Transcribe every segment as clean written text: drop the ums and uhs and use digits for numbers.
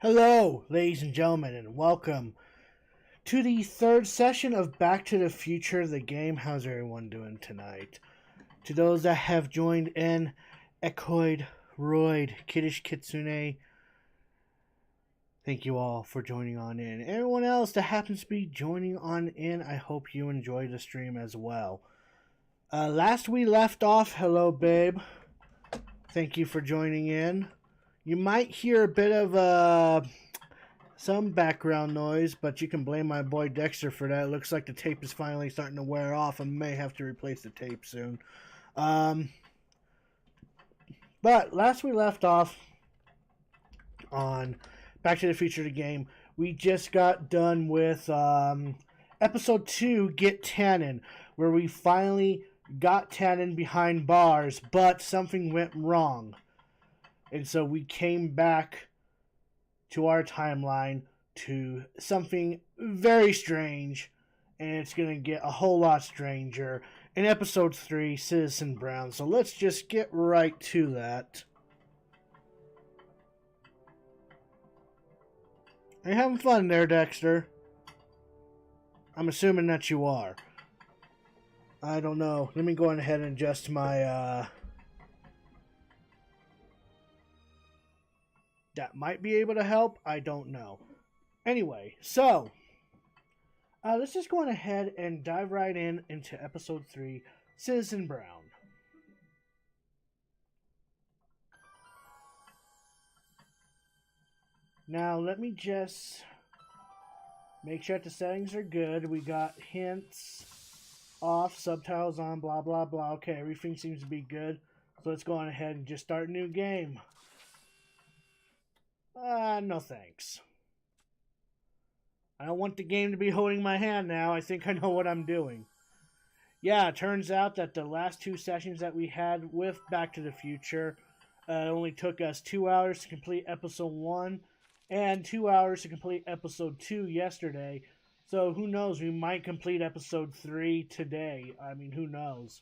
Hello, ladies and gentlemen, and welcome to the third session of Back to the Future, the game. How's everyone doing tonight? To those that have joined in, Ekoid, Royd, Kiddish Kitsune, thank you all for joining on in. Everyone else that happens to be joining on in, I hope you enjoy the stream as well. Last we left off, hello babe, thank you for joining in. You might hear a bit of some background noise, but you can blame my boy Dexter for that. It looks like the tape is finally starting to wear off. I may have to replace the tape soon. But last we left off on Back to the Future the game, we just got done with episode 2, Get Tannen, where we finally got Tannen behind bars, but something went wrong. And so we came back to our timeline to something very strange, and it's going to get a whole lot stranger in episode 3, Citizen Brown. So let's just get right to that. Are you having fun there, Dexter? I'm assuming that you are. I don't know. Let me go ahead and adjust my that might be able to help. I don't know. Anyway, so let's just go on ahead and dive right into episode 3, Citizen Brown. Now, let me just make sure that the settings are good. We got hints off, subtitles on, blah, blah, blah. Okay, everything seems to be good. So let's go on ahead and just start a new game. No thanks. I don't want the game to be holding my hand now. I think I know what I'm doing. Yeah, it turns out that the last 2 sessions that we had with Back to the Future only took us 2 hours to complete episode 1 and 2 hours to complete episode 2 yesterday. So who knows, we might complete episode 3 today. I mean, who knows?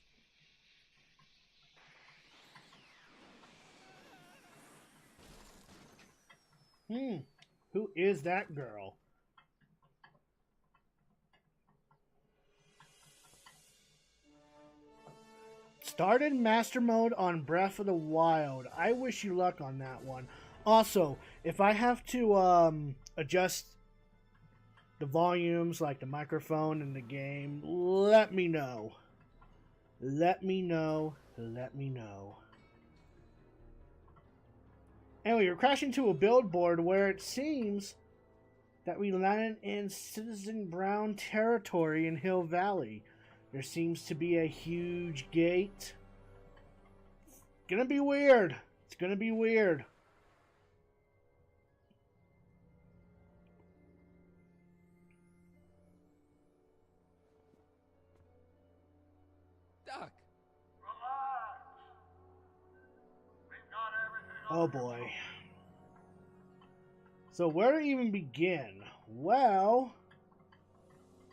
Who is that girl? Started master mode on Breath of the Wild. I wish you luck on that one. Also, if I have to adjust the volumes, like the microphone in the game, let me know. Let me know. Let me know. Anyway, you're crashing to a billboard where it seems that we landed in Citizen Brown territory in Hill Valley. There seems to be a huge gate. It's gonna be weird. It's gonna be weird. Doc. Oh boy. So where to even begin? Well,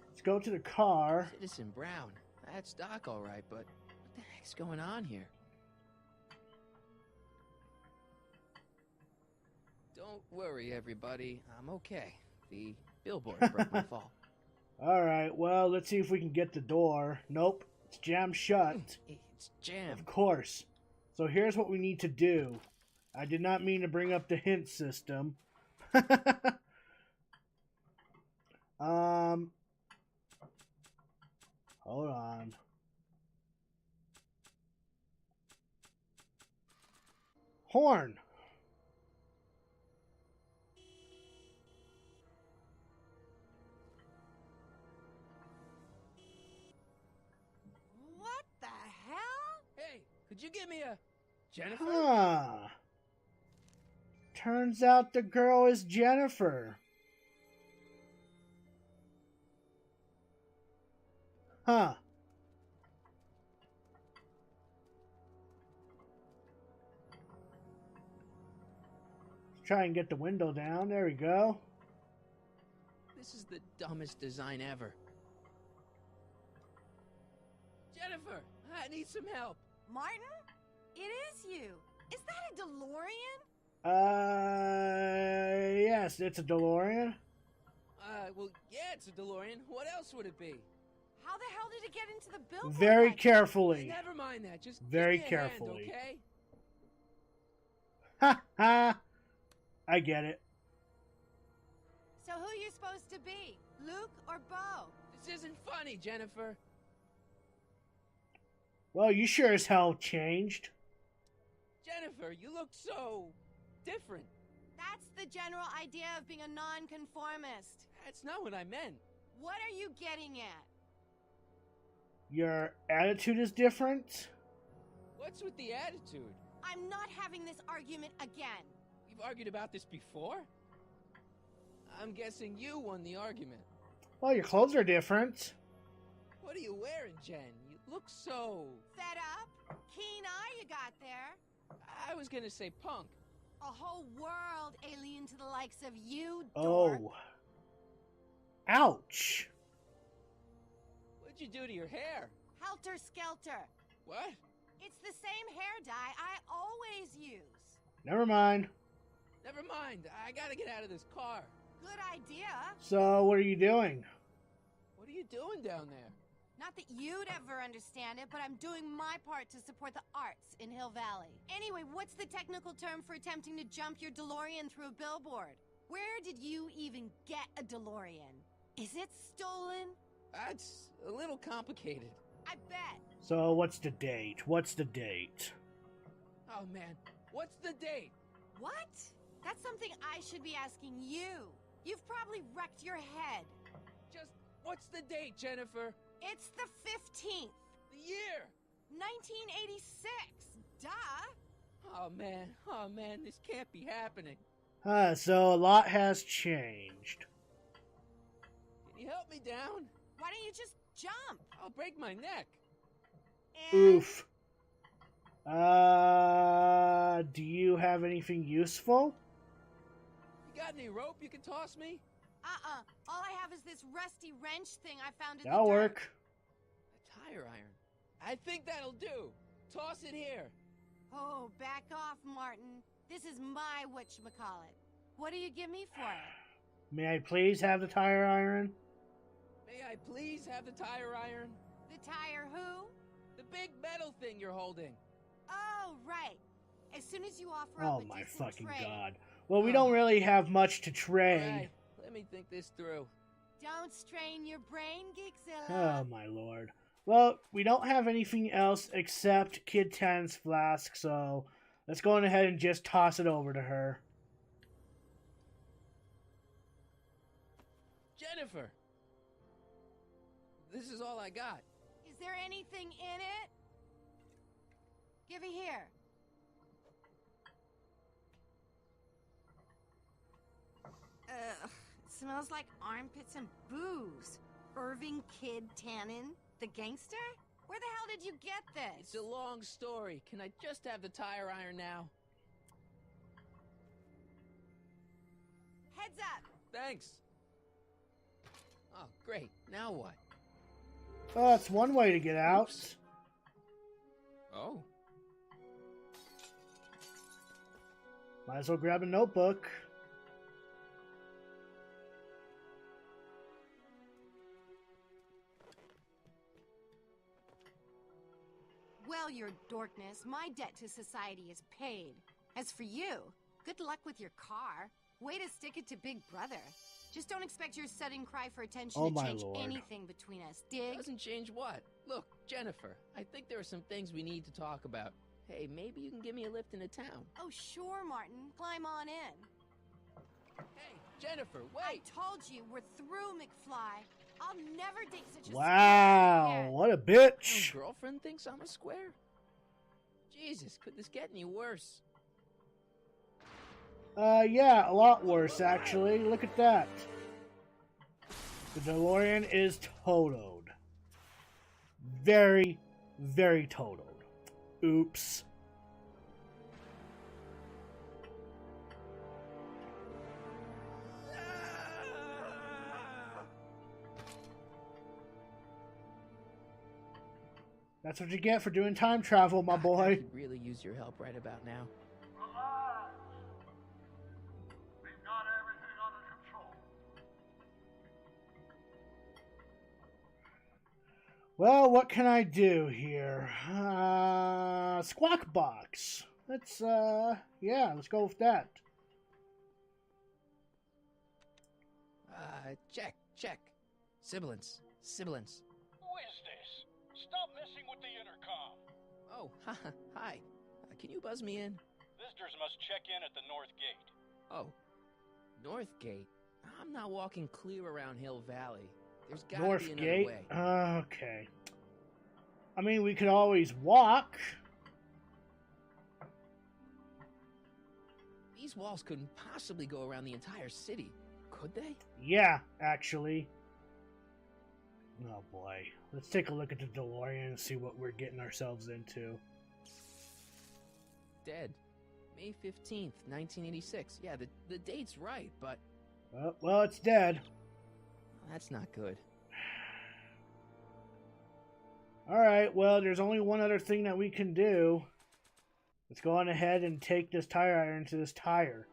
let's go to the car. Citizen Brown. That's Doc, all right, but what the heck's going on here? Don't worry, everybody. I'm okay. The billboard broke my fall. Alright, well, let's see if we can get the door. Nope, it's jammed shut. It's jammed. Of course. So here's what we need to do. I did not mean to bring up the hint system. Hold on. Horn. What the hell? Hey, could you give me a Jennifer? Huh. Turns out the girl is Jennifer. Huh. Let's try and get the window down. There we go. This is the dumbest design ever. Jennifer, I need some help. Martin? It is you. Is that a DeLorean? Yes, it's a DeLorean. Well, yeah, it's a DeLorean. What else would it be? How the hell did it get into the billboard? Very like carefully. Never mind that. Just Very give me a hand, carefully. okay? Ha ha! I get it. So who are you supposed to be? Luke or Bo? This isn't funny, Jennifer. Well, you sure as hell changed. Jennifer, you look so different. That's the general idea of being a nonconformist. That's not what I meant. What are you getting at? Your attitude is different. What's with the attitude? I'm not having this argument again. We've argued about this before? I'm guessing you won the argument. Well, your clothes are different. What are you wearing, Jen? You look so... Fed up? Keen eye you got there. I was gonna say punk. A whole world alien to the likes of you, dork. Oh. Ouch. What'd you do to your hair? Helter skelter. What? It's the same hair dye I always use. Never mind. Never mind. I gotta get out of this car. Good idea. So, what are you doing? What are you doing down there? Not that you'd ever understand it, but I'm doing my part to support the arts in Hill Valley. Anyway, what's the technical term for attempting to jump your DeLorean through a billboard? Where did you even get a DeLorean? Is it stolen? That's a little complicated. I bet. So, what's the date? What's the date? Oh man, what's the date? What? That's something I should be asking you. You've probably wrecked your head. Just what's the date, Jennifer? It's the 15th. The year? 1986. Duh. Oh man, this can't be happening. So a lot has changed. Can you help me down? Why don't you just jump? I'll break my neck. And Oof. Do you have anything useful? You got any rope you can toss me? All I have is this rusty wrench thing I found in That'll the dirt. work. A tire iron. I think that'll do. Toss it here. Oh, back off, Martin. This is my whatchamacallit. What do you give me for it? May I please have the tire iron? May I please have the tire iron? The tire who? The big metal thing you're holding. Oh, right. As soon as you offer Oh up a my decent fucking trade. god. Well, we don't really have much to trade. Alright, let me think this through. Don't strain your brain, Geekzilla. Oh my lord. Well, we don't have anything else except Kid Tan's flask, so let's go on ahead and just toss it over to her. Jennifer! This is all I got. Is there anything in it? Give it here. It smells like armpits and booze. Irving Kid Tannen, the gangster? Where the hell did you get It's this? a long story. Can I just have the tire iron now? Heads up. Thanks. Oh, great. Now what? Well, that's one way to get out. Oops. Oh. Might as well grab a notebook. Well, your dorkness, my debt to society is paid. As for you, good luck with your car. Way to stick it to Big Brother. Just don't expect your sudden cry for attention Oh, to my change lord. anything between us, dig? Doesn't change what? Look, Jennifer, I think there are some things we need to talk about. Hey, maybe you can give me a lift into town. Oh, sure, Martin. Climb on in. Hey, Jennifer, I wait! told you, we're through, McFly. I'll never date such a Wow, square again. what a Your bitch. girlfriend thinks I'm a square? Jesus, could this get any worse? Yeah, a lot worse, actually. Look at that. The DeLorean is totaled. Very, very totaled. Oops. That's what you get for doing time travel, my I boy. could really use your help right about now. Relax. We've got everything Well, what can I do here? Squawk box. Let's let's go with that. Check. Sibilance. Who is this? Stop messing with the intercom. Oh, hi. Can you buzz me in? Visitors must check in at the north gate. Oh, North Gate? I'm not walking clear around Hill Valley. There's gotta North be another Gate? way. Okay. I mean, we could always walk. These walls couldn't possibly go around the entire city, could they? Yeah, actually. Oh boy. Let's take a look at the DeLorean and see what we're getting ourselves into. Dead. May 15th, 1986. Yeah, the date's right, but Well, it's dead. that's not good. Alright, well, there's only one other thing that we can do. Let's go on ahead and take this tire iron to this tire.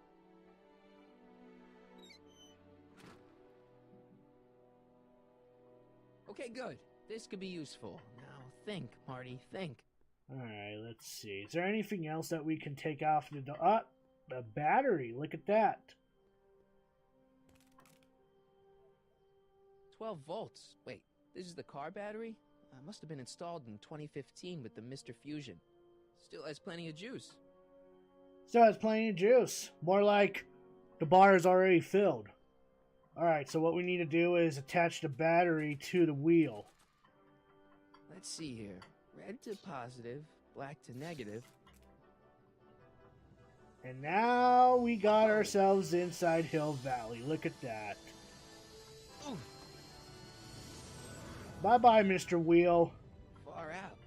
Okay, good. This could be useful. Now think, Marty, think. Alright, let's see. Is there anything else that we can take off the... the battery. Look at that. 12 volts. Wait, this is the car battery? Must have been installed in 2015 with the Mr. Fusion. Still has plenty of juice. Still has plenty of juice. More like the bar is already filled. Alright, so what we need to do is attach the battery to the wheel. Let's see here. Red to positive, black to negative. And now we got ourselves inside Hill Valley. Look at that. Ooh, Bye-bye, Mr. Wheel. far out.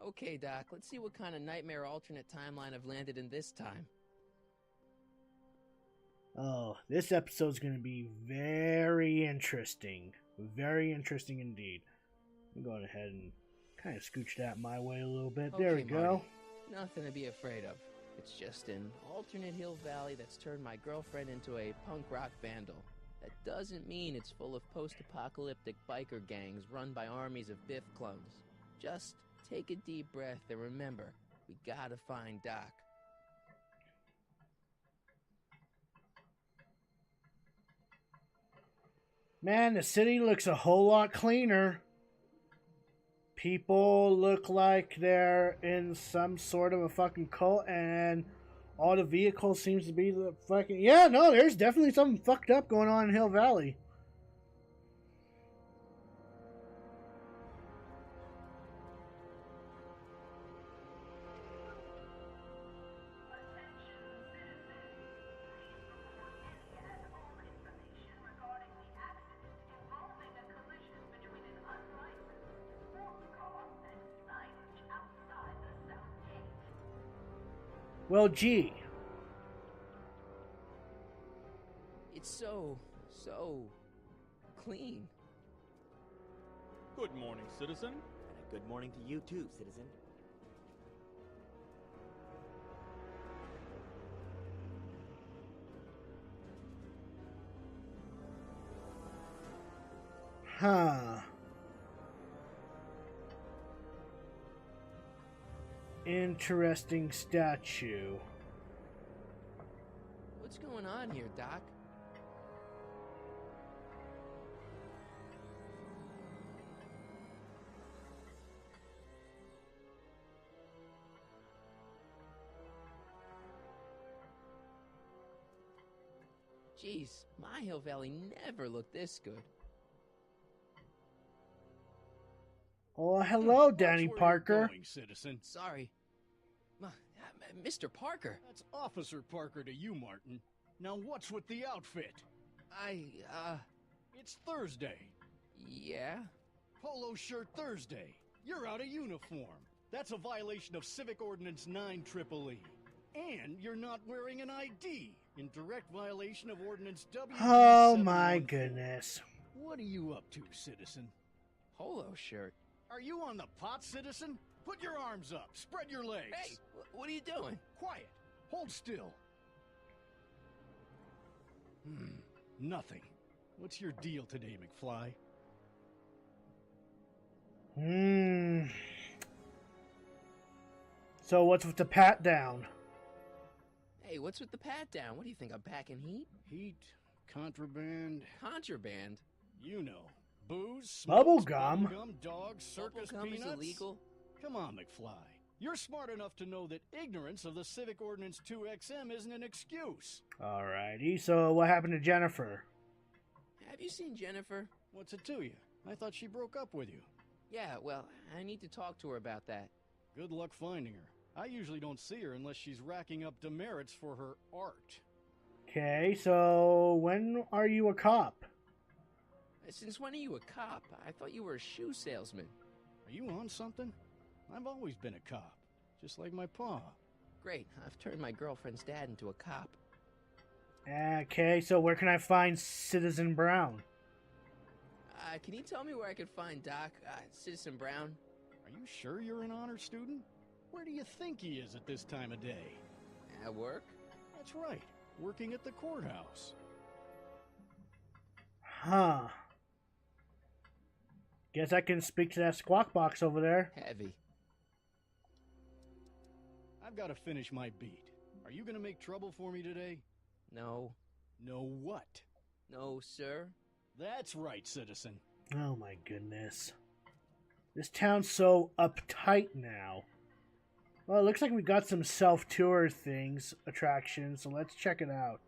Okay, Doc, let's see what kind of nightmare alternate timeline I've landed in this time. Oh, this episode's going to be very interesting. Very interesting indeed. I'm going ahead and kind of scooch that my way a little bit. There we Okay, go. Marty, nothing to be afraid of. It's just an alternate Hill Valley that's turned my girlfriend into a punk rock vandal. That doesn't mean it's full of post-apocalyptic biker gangs run by armies of Biff clones. Just take a deep breath and remember, we gotta find Doc. Man, the city looks a whole lot cleaner. People look like they're in some sort of a fucking cult, and all the vehicles seems to be the fucking... Yeah, no, there's definitely something fucked up going on in Hill Valley. Well, gee. It's so clean. Good morning, citizen. And a good morning to you too, citizen. Huh. Interesting statue. What's going on here, Doc? Jeez, my Hill Valley never looked this good. Oh, hello, Watch Danny where Parker. you're going, citizen. Sorry. Mr. Parker, That's Officer Parker to you, Martin. Now what's with the outfit? It's Thursday. Yeah? Polo shirt Thursday. You're out of uniform. That's a violation of Civic Ordinance 9EEE. And you're not wearing an ID, in direct violation of Ordinance W. Oh my goodness. What are you up to, citizen? Polo shirt. Are you on the pot, citizen? Put your arms up. Spread your legs. Hey, what are you doing? Quiet. Hold still. Nothing. What's your deal today, McFly? Hmm. So what's with the pat down? Hey, what's with the pat down? What do you think, I'm packing heat? Heat, contraband, Contraband? you know. Booze, Bubble smokes, gum? bubblegum, dogs, circus Bubblegum is peanuts. illegal? Come on, McFly. You're smart enough to know that ignorance of the Civic Ordinance 2XM isn't an excuse. Alrighty, so what happened to Jennifer? Have you seen Jennifer? What's it to you? I thought she broke up with you. Yeah, well, I need to talk to her about that. Good luck finding her. I usually don't see her unless she's racking up demerits for her art. Okay, so when are you a cop? Since when are you a cop? I thought you were a shoe salesman. Are you on something? I've always been a cop, just like my pa. Great, I've turned my girlfriend's dad into a cop. Okay, so where can I find Citizen Brown? Can you tell me where I could find Doc, Citizen Brown? Are you sure you're an honor student? Where do you think he is at this time of day? At work? That's right, working at the courthouse. Huh. Guess I can speak to that squawk box over there. Heavy. I've got to finish my beat. Are you gonna make trouble for me today? No. No what? No, sir. That's right, citizen. Oh my goodness. This town's so uptight now. Well, it looks like we got some self-tour things, attractions, so let's check it out.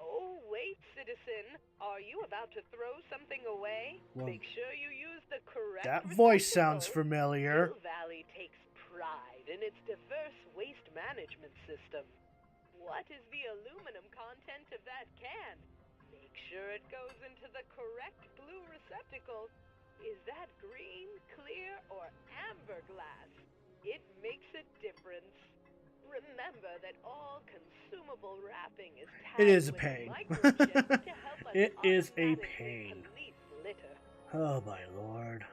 Oh, wait, citizen. Are you about to throw something away? Well, Make sure you use the correct that voice sounds receptacle. familiar. Hill Valley takes pride in its diverse waste management system. What is the aluminum content of that can? Make sure it goes into the correct blue receptacle. Is that green, clear, or amber glass? It makes a difference. Remember that all consumable wrapping is It is a tagged with pain. microchips to help us It is a automatically pain. police litter. Oh my lord.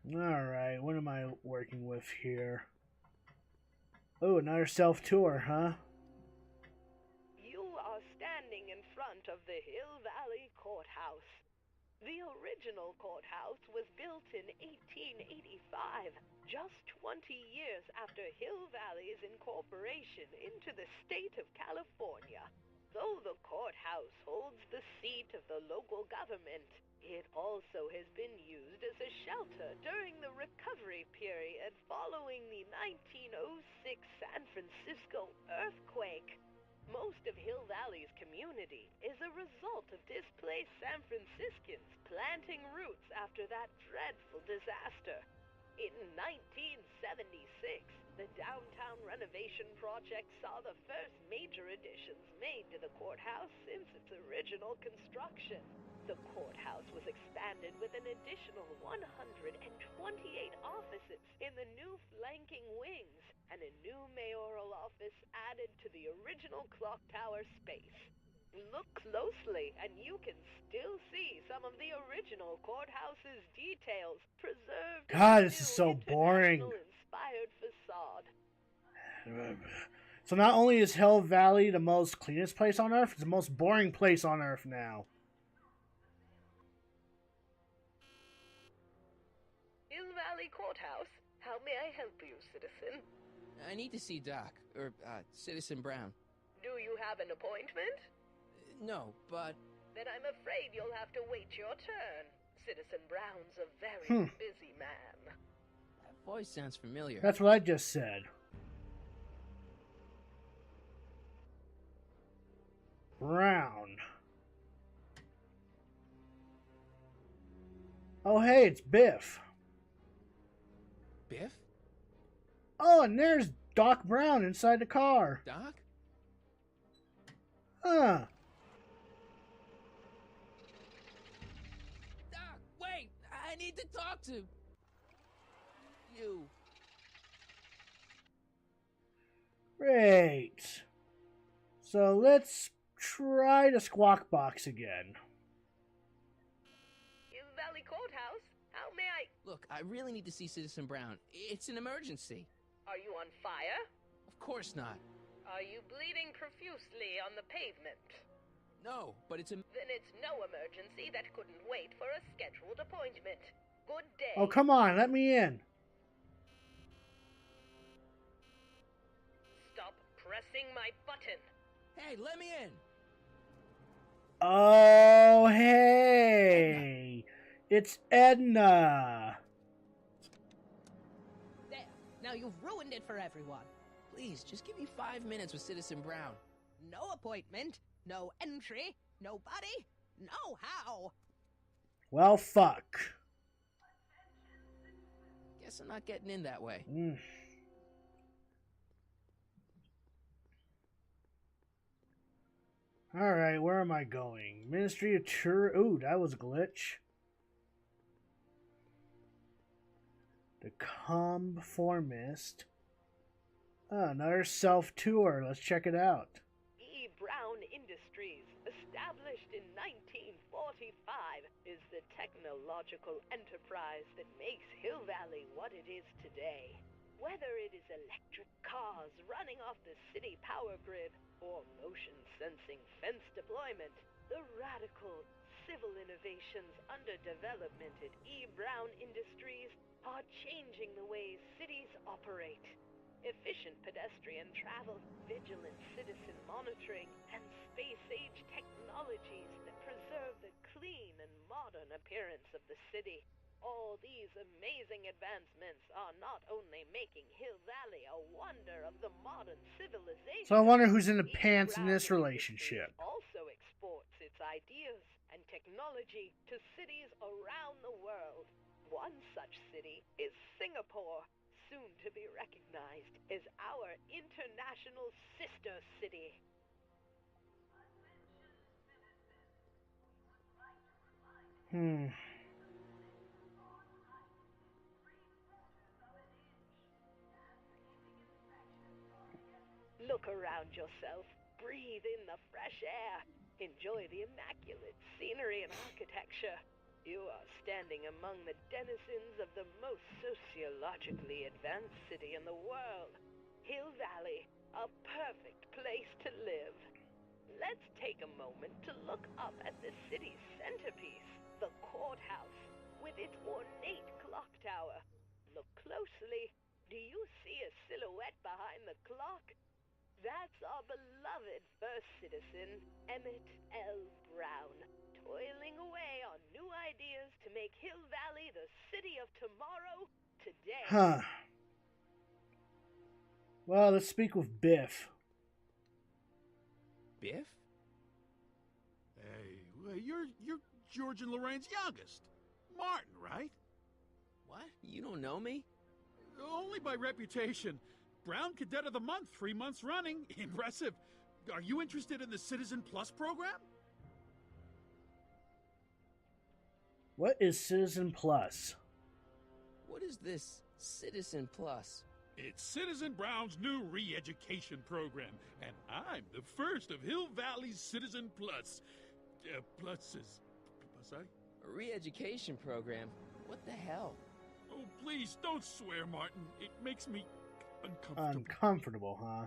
Alright, what am I working with here? Oh, another self-tour, huh? You are standing in front of the Hill Valley Courthouse. The original courthouse was built in 1885, just 20 years after Hill Valley's incorporation into the state of California. Though the courthouse holds the seat of the local government, it also has been used as a shelter during the recovery period following the 1906 San Francisco earthquake. Most of Hill Valley's community is a result of displaced San Franciscans planting roots after that dreadful disaster. In 1976, the downtown renovation project saw the first major additions made to the courthouse since its original construction. The courthouse was expanded with an additional 128 offices in the new flanking wings, and a new mayoral office added to the original clock tower space. Look closely, and you can still see some of the original courthouse's details preserved. God, in this the is new so boring. international-inspired facade. So not only is Hill Valley the most cleanest place on Earth, it's the most boring place on Earth now. Hill Valley Courthouse. How may I help you, citizen? I need to see Doc, or, Citizen Brown. Do you have an appointment? No, but... Then I'm afraid you'll have to wait your turn. Citizen Brown's a very busy man. That voice sounds familiar. That's what I just said. Brown. Oh, hey, it's Biff. Biff? Oh, and there's Doc Brown inside the car. Doc? Huh. Doc, wait! I need to talk to... you. Great. So let's try the squawk box again. Hill Valley Courthouse? How may I... Look, I really need to see Citizen Brown. It's an emergency. Are you on fire? Of course not. Are you bleeding profusely on the pavement? No, but it's a... Then it's no emergency that couldn't wait for a scheduled appointment. Good day. Oh, come on, let me in. Stop pressing my button. Hey, let me in! Oh, hey! It's Edna! There. Now you've ruined it for everyone. Please, just give me 5 minutes with Citizen Brown. No appointment, no entry, nobody, no how. Well, fuck. Guess I'm not getting in that way. Alright, where am I going? Ministry of Tour... Ooh, that was a glitch. The Conformist. Oh, another self-tour. Let's check it out. E. Brown Industries, established in 1945, is the technological enterprise that makes Hill Valley what it is today. Whether it is electric cars running off the city power grid or motion-sensing fence deployment, the radical civil innovations under development at E. Brown Industries are changing the ways cities operate. Efficient pedestrian travel, vigilant citizen monitoring, and space-age technologies that preserve the clean and modern appearance of the city. All these amazing advancements are not only making Hill Valley a wonder of the modern civilization. So I wonder who's in the E. pants in Brown this Industries relationship. also exports its ideas and technology to cities around the world. One such city is Singapore, soon to be recognized as our international sister city. Look around yourself, breathe in the fresh air, enjoy the immaculate scenery and architecture. You are standing among the denizens of the most sociologically advanced city in the world. Hill Valley, a perfect place to live. Let's take a moment to look up at the city's centerpiece, the courthouse, with its ornate clock tower. Look closely. Do you see a silhouette behind the clock? That's our beloved first citizen, Emmett L. Brown, toiling away on new ideas to make Hill Valley the city of tomorrow, today. Huh. Well, let's speak with Biff. Biff? Hey, well, you're George and Lorraine's youngest. Martin, right? What? You don't know me? Only by reputation. Brown Cadet of the Month, 3 months running. Impressive. Are you interested in the Citizen Plus program? What is Citizen Plus? What is this Citizen Plus? It's Citizen Brown's new re-education program, and I'm the first of Hill Valley's Citizen Plus. Plus is... Sorry? A re-education program? What the hell? Oh, please, don't swear, Martin. It makes me uncomfortable. Uncomfortable, huh?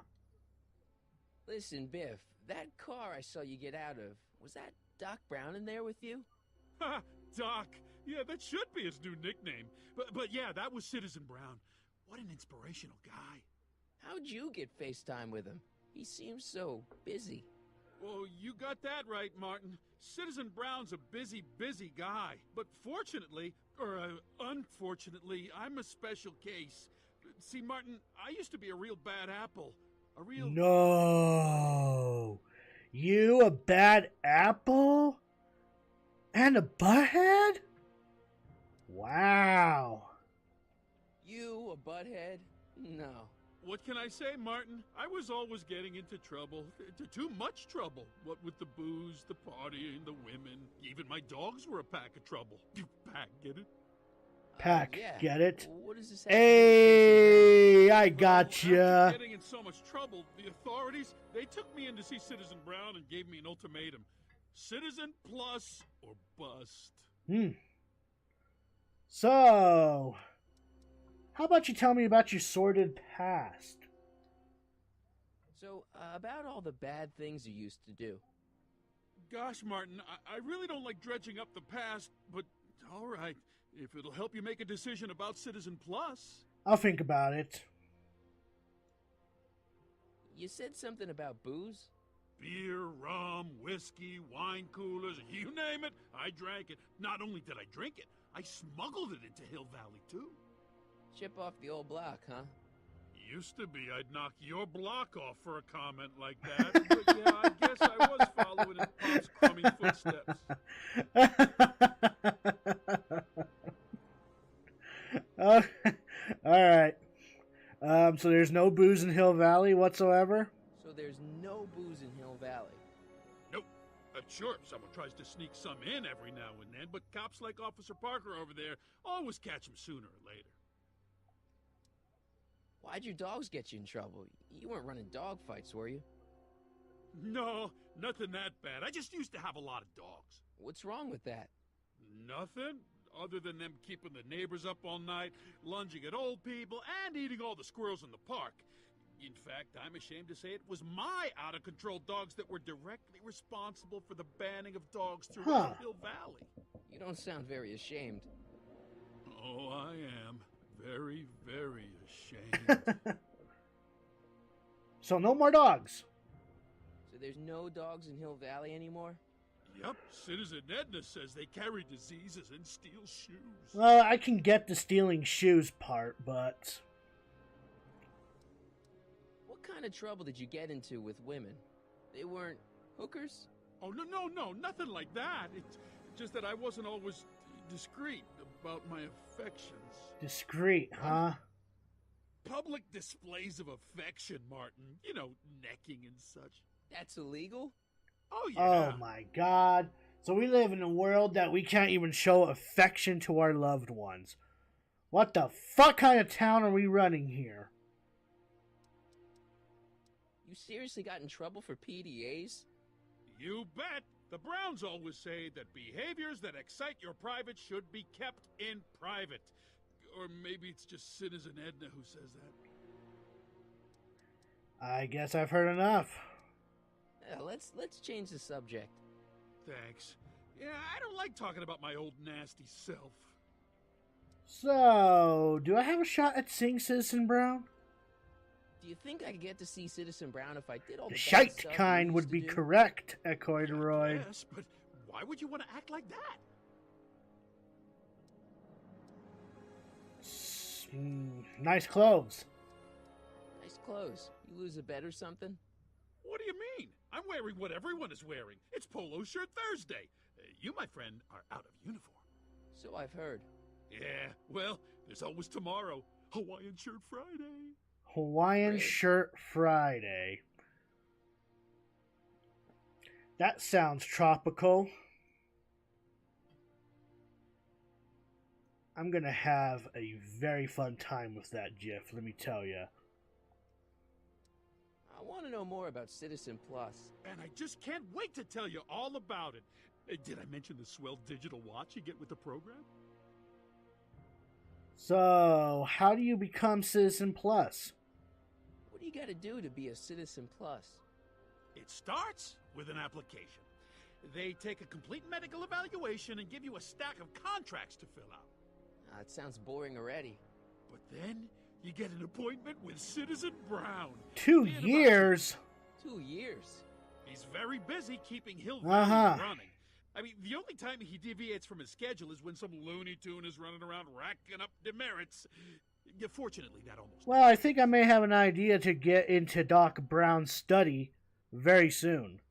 Listen, Biff, that car I saw you get out of, was that Doc Brown in there with you? Ha! Doc! Yeah, that should be his new nickname. But yeah, that was Citizen Brown. What an inspirational guy. How'd you get FaceTime with him? He seems so busy. Well, you got that right, Martin. Citizen Brown's a busy, busy guy. But fortunately, or unfortunately, I'm a special case. See, Martin, I used to be a real bad apple. A real... No. You a bad apple? And a butthead? Wow. You, a butthead? No. What can I say, Martin? I was always getting into trouble. Too much trouble. What with the booze, the partying, the women. Even my dogs were a pack of trouble. Pack, get it? Pack, Yeah. get it? What does this have to do with Hey, I Well, gotcha. after getting in so much trouble, the authorities, they took me in to see Citizen Brown and gave me an ultimatum. Citizen Plus or bust. So, how about you tell me about your sordid past? So, about all the bad things you used to do. Gosh, Martin, I really don't like dredging up the past, but all right. If it'll help you make a decision about Citizen Plus. I'll think about it. You said something about booze? Beer, rum, whiskey, wine coolers, you name it, I drank it. Not only did I drink it, I smuggled it into Hill Valley, too. Chip off the old block, huh? Used to be I'd knock your block off for a comment like that, but yeah, I guess I was following in Pop's crummy footsteps. Alright. So there's no booze in Hill Valley whatsoever? So there's no booze in Hill Valley? Nope. Sure, someone tries to sneak some in every now and then, but cops like Officer Parker over there always catch them sooner or later. Why'd your dogs get you in trouble? You weren't running dog fights, were you? No, nothing that bad. I just used to have a lot of dogs. What's wrong with that? Nothing, other than them keeping the neighbors up all night, lunging at old people, and eating all the squirrels in the park. In fact, I'm ashamed to say it was my out-of-control dogs that were directly responsible for the banning of dogs throughout Hill Valley. You don't sound very ashamed. Oh, I am. Very, very ashamed. So no more dogs. So there's no dogs in Hill Valley anymore? Yep, Citizen Edna says they carry diseases and steal shoes. Well, I can get the stealing shoes part, but... What kind of trouble did you get into with women? They weren't hookers? Oh, no, nothing like that. It's just that I wasn't always discreet about my affections. Discreet, huh? Public displays of affection, Martin. You know, necking and such. That's illegal? Oh, yeah. Oh, my God. So we live in a world that we can't even show affection to our loved ones. What the fuck kind of town are we running here? You seriously got in trouble for PDAs? You bet. The Browns always say that behaviors that excite your private should be kept in private. Or maybe it's just Citizen Edna who says that. I guess I've heard enough. Let's change the subject. Thanks. Yeah, I don't like talking about my old nasty self. So, do I have a shot at seeing Citizen Brown? Do you think I could get to see Citizen Brown if I did all the The bad shite stuff kind you would used be to do? correct, Echoidroid. Yes, but why would you want to act like that? Nice clothes. Nice clothes. You lose a bet or something? What do you mean? I'm wearing what everyone is wearing. It's Polo Shirt Thursday. You, my friend, are out of uniform. So I've heard. Yeah, well, there's always tomorrow. Hawaiian Shirt Friday. Hawaiian Great. Shirt Friday. That sounds tropical. I'm gonna have a very fun time with that GIF, let me tell you. I want to know more about Citizen Plus. And I just can't wait to tell you all about it. Did I mention the swell digital watch you get with the program? So, how do you become Citizen Plus? What do you got to do to be a Citizen Plus? It starts with an application. They take a complete medical evaluation and give you a stack of contracts to fill out. It sounds boring already. But then you get an appointment with Citizen Brown. 2 In about years? 2 years. He's very busy keeping Hill Valley running. I mean, the only time he deviates from his schedule is when some Looney Tune is running around racking up demerits. Yeah, fortunately, that almost... Well, I think I may have an idea to get into Doc Brown's study very soon.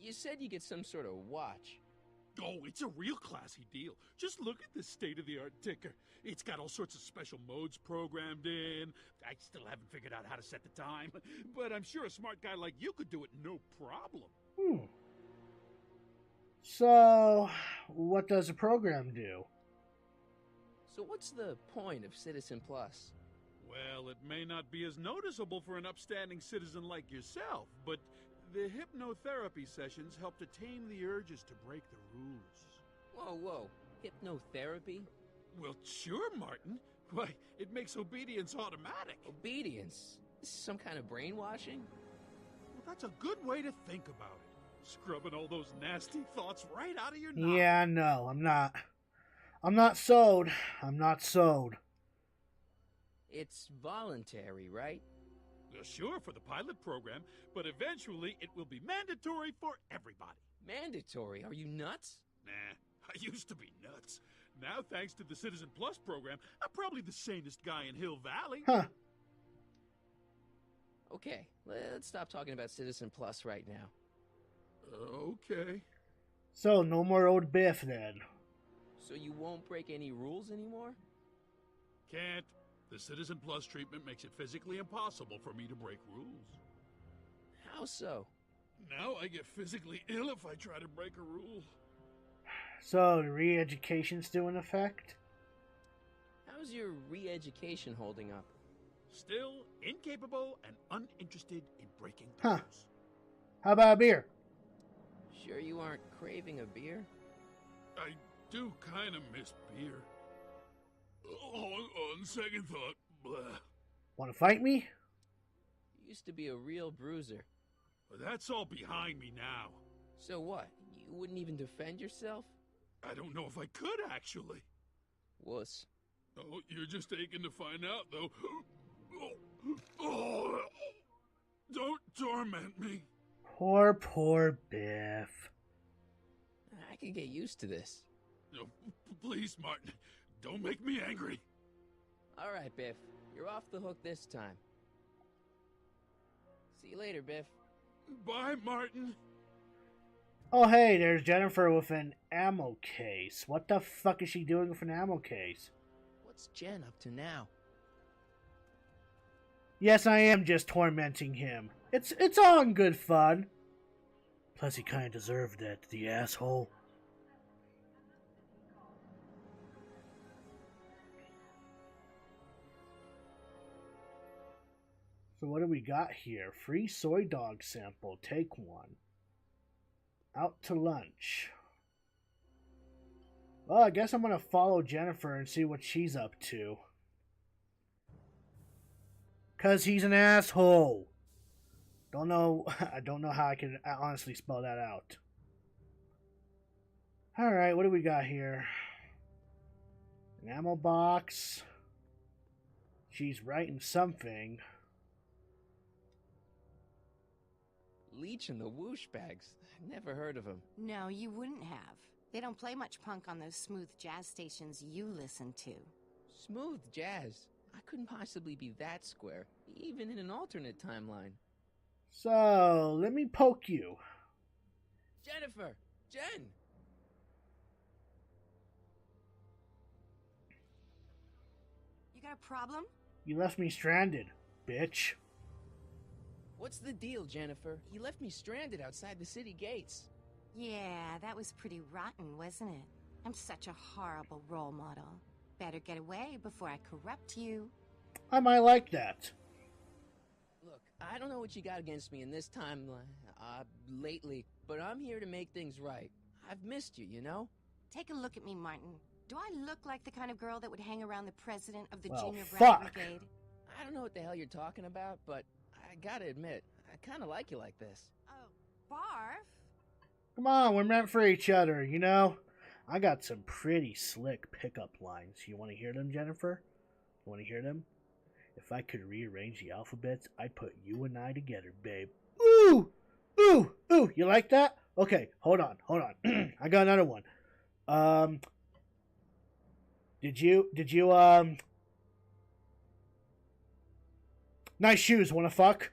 You said you get some sort of watch. Oh, it's a real classy deal. Just look at this state-of-the-art ticker. It's got all sorts of special modes programmed in. I still haven't figured out how to set the time, but I'm sure a smart guy like you could do it no problem. So, what does the program do? So what's the point of Citizen Plus? Well, it may not be as noticeable for an upstanding citizen like yourself, but the hypnotherapy sessions help to tame the urges to break the rules. Whoa. Hypnotherapy? Well, sure, Martin. Why, it makes obedience automatic. Obedience? This is some kind of brainwashing? Well, That's a good way to think about it. Scrubbing all those nasty thoughts right out of your noggin. Yeah, no, I'm not. I'm not sold. I'm not sold. It's voluntary, right? Sure, for the pilot program, but eventually it will be mandatory for everybody. Mandatory? Are you nuts? Nah, I used to be nuts. Now, thanks to the Citizen Plus program, I'm probably the sanest guy in Hill Valley. Huh. Okay, let's stop talking about Citizen Plus right now. Okay. So, no more old Biff then. So you won't break any rules anymore? Can't. The Citizen Plus treatment makes it physically impossible for me to break rules. How so? Now I get physically ill if I try to break a rule. So, the re-education still in effect? How's your re-education holding up? Still incapable and uninterested in breaking the Huh. rules. How about a beer? Sure you aren't craving a beer? I do kind of miss beer. On second thought, blah. Want to fight me? You used to be a real bruiser. But that's all behind me now. So what? You wouldn't even defend yourself? I don't know if I could, actually. Wuss. Oh, you're just aching to find out, though. Oh, don't torment me. Poor Biff. I could get used to this. No, please, Martin. Don't make me angry. All right, Biff. You're off the hook this time. See you later, Biff. Bye, Martin. Oh, hey, there's Jennifer with an ammo case. What the fuck is she doing with an ammo case? What's Jen up to now? Yes, I am just tormenting him. It's all in good fun. Plus, he kind of deserved it, the asshole. So what do we got here? Free soy dog sample. Take one. Out to lunch. Well, I guess I'm going to follow Jennifer and see what she's up to. 'Cause he's an asshole. I don't know how I can honestly spell that out. Alright, what do we got here? An ammo box. She's writing something. Leech and the Whoosh Bags. Never heard of them. No, you wouldn't have. They don't play much punk on those smooth jazz stations you listen to. Smooth jazz. I couldn't possibly be that square, even in an alternate timeline. So, let me poke you. Jennifer! Jen! You got a problem? You left me stranded, bitch. What's the deal, Jennifer? You left me stranded outside the city gates. Yeah, that was pretty rotten, wasn't it? I'm such a horrible role model. Better get away before I corrupt you. I might like that. Look, I don't know what you got against me in this timeline, lately, but I'm here to make things right. I've missed you, you know? Take a look at me, Martin. Do I look like the kind of girl that would hang around the president of the Well, Junior fuck. Brat Brigade? I don't know what the hell you're talking about, but I gotta admit, I kinda like you like this. Oh, barf? Come on, we're meant for each other, you know? I got some pretty slick pickup lines. You want to hear them, Jennifer? You want to hear them? If I could rearrange the alphabets, I'd put you and I together, babe. Ooh! Ooh! Ooh! You like that? Okay, hold on. I got another one. Did you, nice shoes, wanna fuck?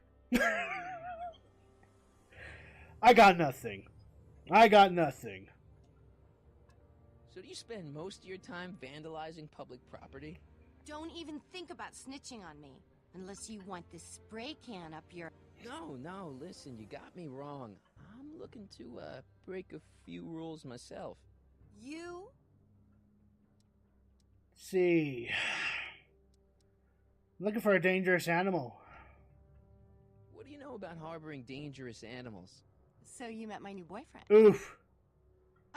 I got nothing. So do you spend most of your time vandalizing public property? Don't even think about snitching on me. Unless you want this spray can up your... No, listen, you got me wrong. I'm looking to, break a few rules myself. You? See. Looking for a dangerous animal. What do you know about harboring dangerous animals? So you met my new boyfriend. Oof.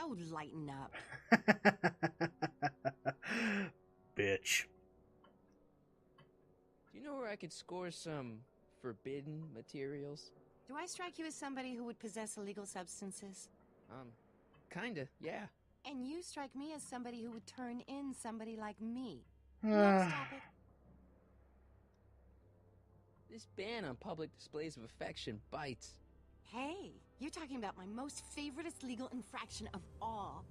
Oh, lighten up. Bitch. Do you know where I could score some forbidden materials? Do I strike you as somebody who would possess illegal substances? Kinda, yeah. And you strike me as somebody who would turn in somebody like me. No, stop it. This ban on public displays of affection bites. Hey, you're talking about my most favoriteest legal infraction of all.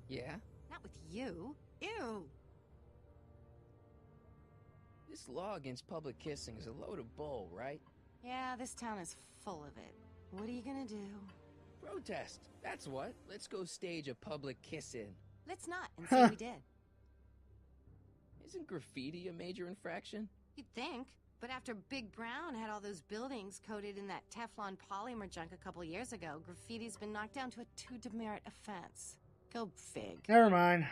Yeah? Not with you. Ew. This law against public kissing is a load of bull, right? Yeah, this town is full of it. What are you gonna do? Protest, that's what. Let's go stage a public kiss-in. Let's not, and say we did. Isn't graffiti a major infraction? You'd think. But after Big Brown had all those buildings coated in that Teflon polymer junk a couple years ago, graffiti's been knocked down to a 2 demerit offense. Go fig. Never mind.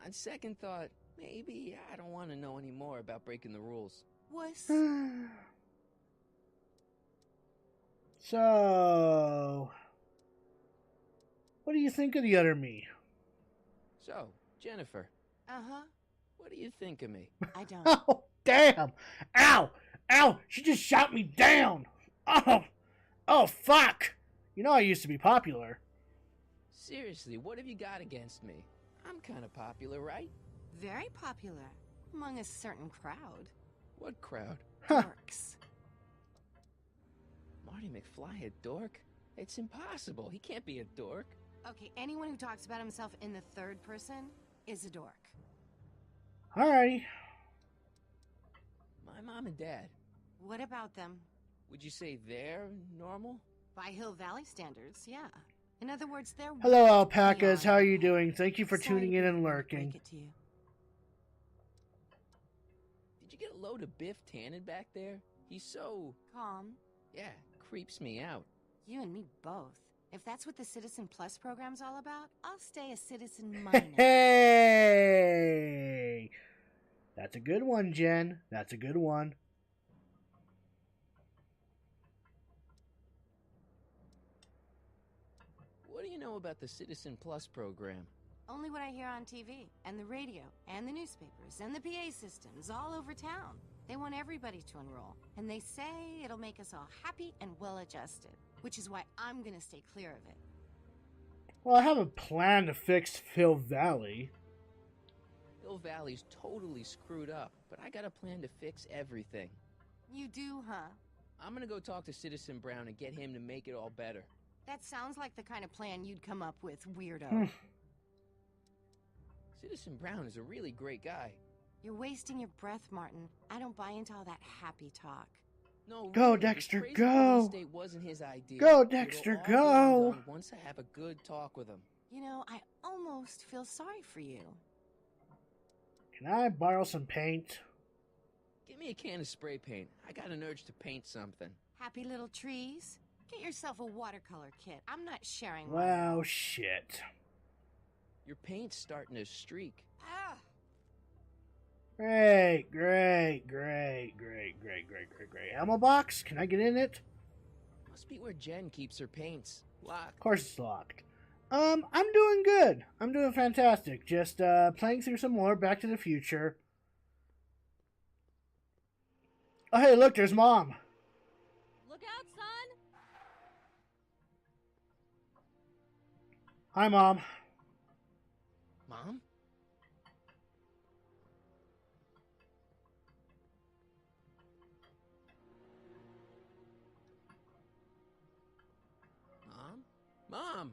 On second thought, maybe I don't want to know any more about breaking the rules. Wuss. So, what do you think of the other me? So, Jennifer, Uh-huh. what do you think of me? I don't. Oh, damn! Ow! Ow! She just shot me down! Oh! Oh, fuck! You know I used to be popular. Seriously, what have you got against me? I'm kind of popular, right? Very popular. Among a certain crowd. What crowd? Dorks. Marty McFly a dork? It's impossible. He can't be a dork. Okay, anyone who talks about himself in the third person is a dork. Alrighty. My mom and dad, What about them? would you say they're normal? By Hill Valley standards, yeah. In other words, they're... Hello, alpacas. beyond How are you okay. doing? Thank you for Sorry tuning to in be and the one to lurking. break it to you. Did you get a load of Biff Tannen back there? He's so... Calm. yeah, creeps me out. You and me both. If that's what the Citizen Plus program's all about, I'll stay a Citizen Minus. Hey! That's a good one, Jen. That's a good one. What do you know about the Citizen Plus program? Only what I hear on TV, and the radio, and the newspapers, and the PA systems all over town. They want everybody to enroll, and they say it'll make us all happy and well-adjusted, which is why I'm gonna stay clear of it. Well, I have a plan to fix Hill Valley. Hill Valley's totally screwed up, but I got a plan to fix everything. You do, huh? I'm gonna go talk to Citizen Brown and get him to make it all better. That sounds like the kind of plan you'd come up with, weirdo. Citizen Brown is a really great guy. You're wasting your breath, Martin. I don't buy into all that happy talk. No, Go, really, Dexter, this crazy go! police state wasn't his idea. Go, It'll Dexter, all be go! undone once I have a good talk with him. You know, I almost feel sorry for you. Can I borrow some paint? Give me a can of spray paint. I got an urge to paint something. Happy little trees? Get yourself a watercolor kit. I'm not sharing mine. Well, shit. Your paint's starting to streak. Ah! Great. Ammo box? Can I get in it? Must be where Jen keeps her paints. Locked. Of course it's locked. I'm doing good. I'm doing fantastic. Just, playing through some more Back to the Future. Oh, hey, look, there's Mom. Look out, son! Hi, Mom. Mom? Mom?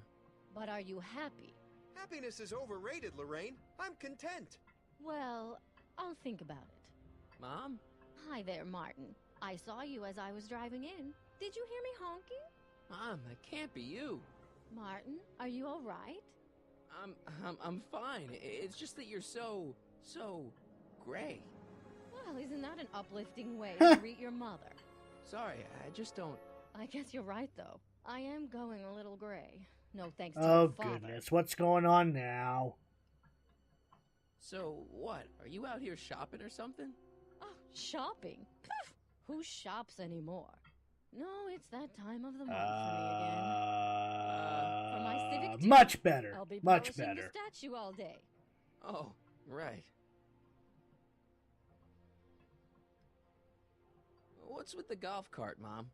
But are you happy? Happiness is overrated, Lorraine. I'm content. Well, I'll think about it. Mom? Hi there, Martin. I saw you as I was driving in. Did you hear me honking? Mom, that can't be you. Martin, are you all right? I'm fine. It's just that you're so gray. Well, isn't that an uplifting way to greet your mother? Sorry, I just don't... I guess you're right, though. I am going a little gray. No thanks to Oh, your father. goodness. What's going on now? So, what? Are you out here shopping or something? Oh, shopping? Poof! Who shops anymore? No, it's that time of the month for me again. For my civic duty, Much better. I'll be Much polishing better. the statue all day. Oh, right. What's with the golf cart, Mom?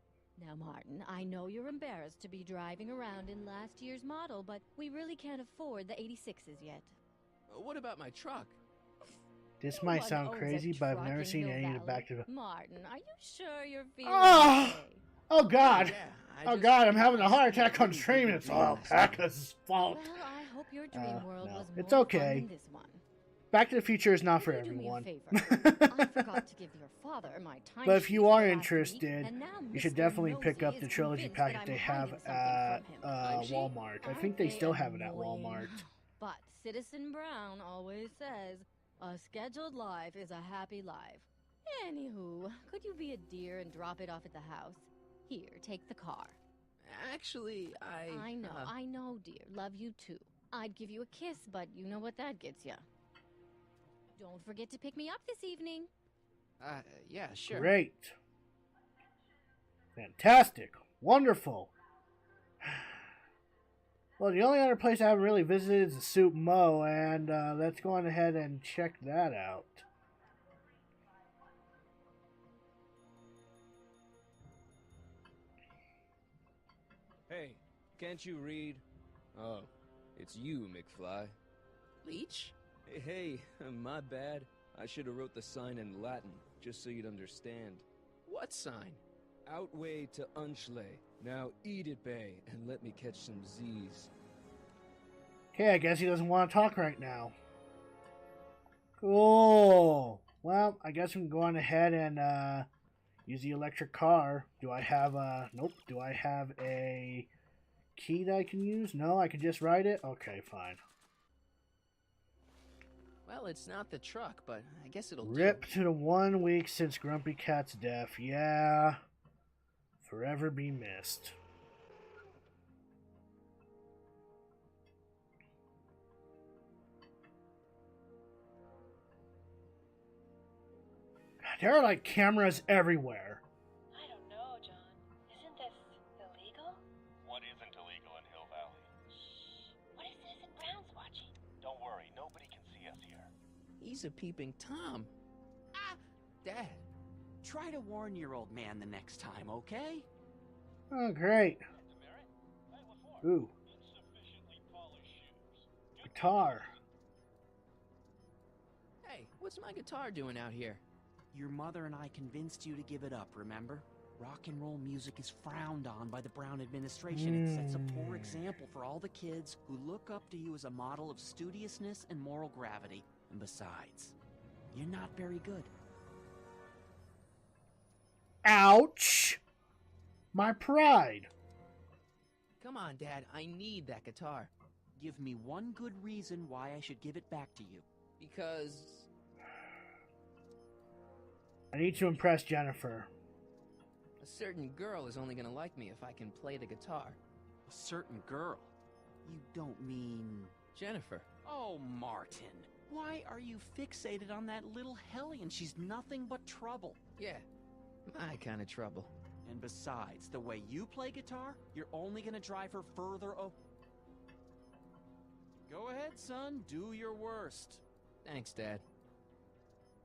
Now, Martin, I know you're embarrassed to be driving around in last year's model, but we really can't afford the 86s yet. What about my truck? This No might one sound owns a crazy, but I've truck never in seen Hill any of Valley. Back to the... Martin, are you sure you're feeling Oh! okay? Oh, God! Yeah, Oh, just- God, I'm having a heart attack on really stream. good It's dream all last night. Alpaca's fault. Well, I hope your dream world no. was It's more okay. fun than this one. Back to the Future is not for Will you do me a everyone. favor? I forgot to give your father my time But if sheet you for are last week, interested, and now you should Mr. definitely pick Nosy up is the trilogy convinced packet that they I'm have hiding something at from him. Is she? Walmart. I Aren't think they still they have it at annoying? Walmart. But Citizen Brown always says, a scheduled life is a happy life. Anywho, could you be a dear and drop it off at the house? Here, take the car. Actually, I know, dear. Love you too. I'd give you a kiss, but you know what that gets you. Don't forget to pick me up this evening. Yeah, sure. Great. Fantastic. Wonderful. Well, the only other place I haven't really visited is the Soup Mo, and let's go on ahead and check that out. Hey, can't you read? Oh, it's you, McFly. Leech? Hey, my bad. I should have wrote the sign in Latin, just so you'd understand. What sign? Outway to Unchley. Now eat it, Bay, and let me catch some Z's. Okay, I guess he doesn't want to talk right now. Cool. Well, I guess we can go on ahead and use the electric car. Do I have a... Nope. Do I have a key that I can use? No, I can just ride it? Okay, fine. Well, it's not the truck, but I guess it'll Rip do. to the 1 week since Grumpy Cat's death. Yeah. Forever be missed. There are like cameras everywhere. I don't know, John. Isn't this illegal? What isn't illegal in Hill Valley? Shh. What if Citizen Brown's watching? Don't worry, nobody can see us here. He's a peeping Tom. Ah! Dad. Try to warn your old man the next time, okay? Oh, great. Ooh. Guitar. Hey, what's my guitar doing out here? Your mother and I convinced you to give it up, remember? Rock and roll music is frowned on by the Brown administration. It sets a poor example for all the kids who look up to you as a model of studiousness and moral gravity. And besides, you're not very good. Ouch! My pride. Come on, Dad. I need that guitar. Give me one good reason why I should give it back to you. Because... I need to impress Jennifer. a certain girl is only gonna like me if I can play the guitar. A certain girl? You don't mean... Jennifer. Oh, Martin. Why are you fixated on that little hellion? She's nothing but trouble. Yeah, my kind of trouble. And besides, the way you play guitar, you're only gonna drive her further Go ahead, son. Do your worst. Thanks, Dad.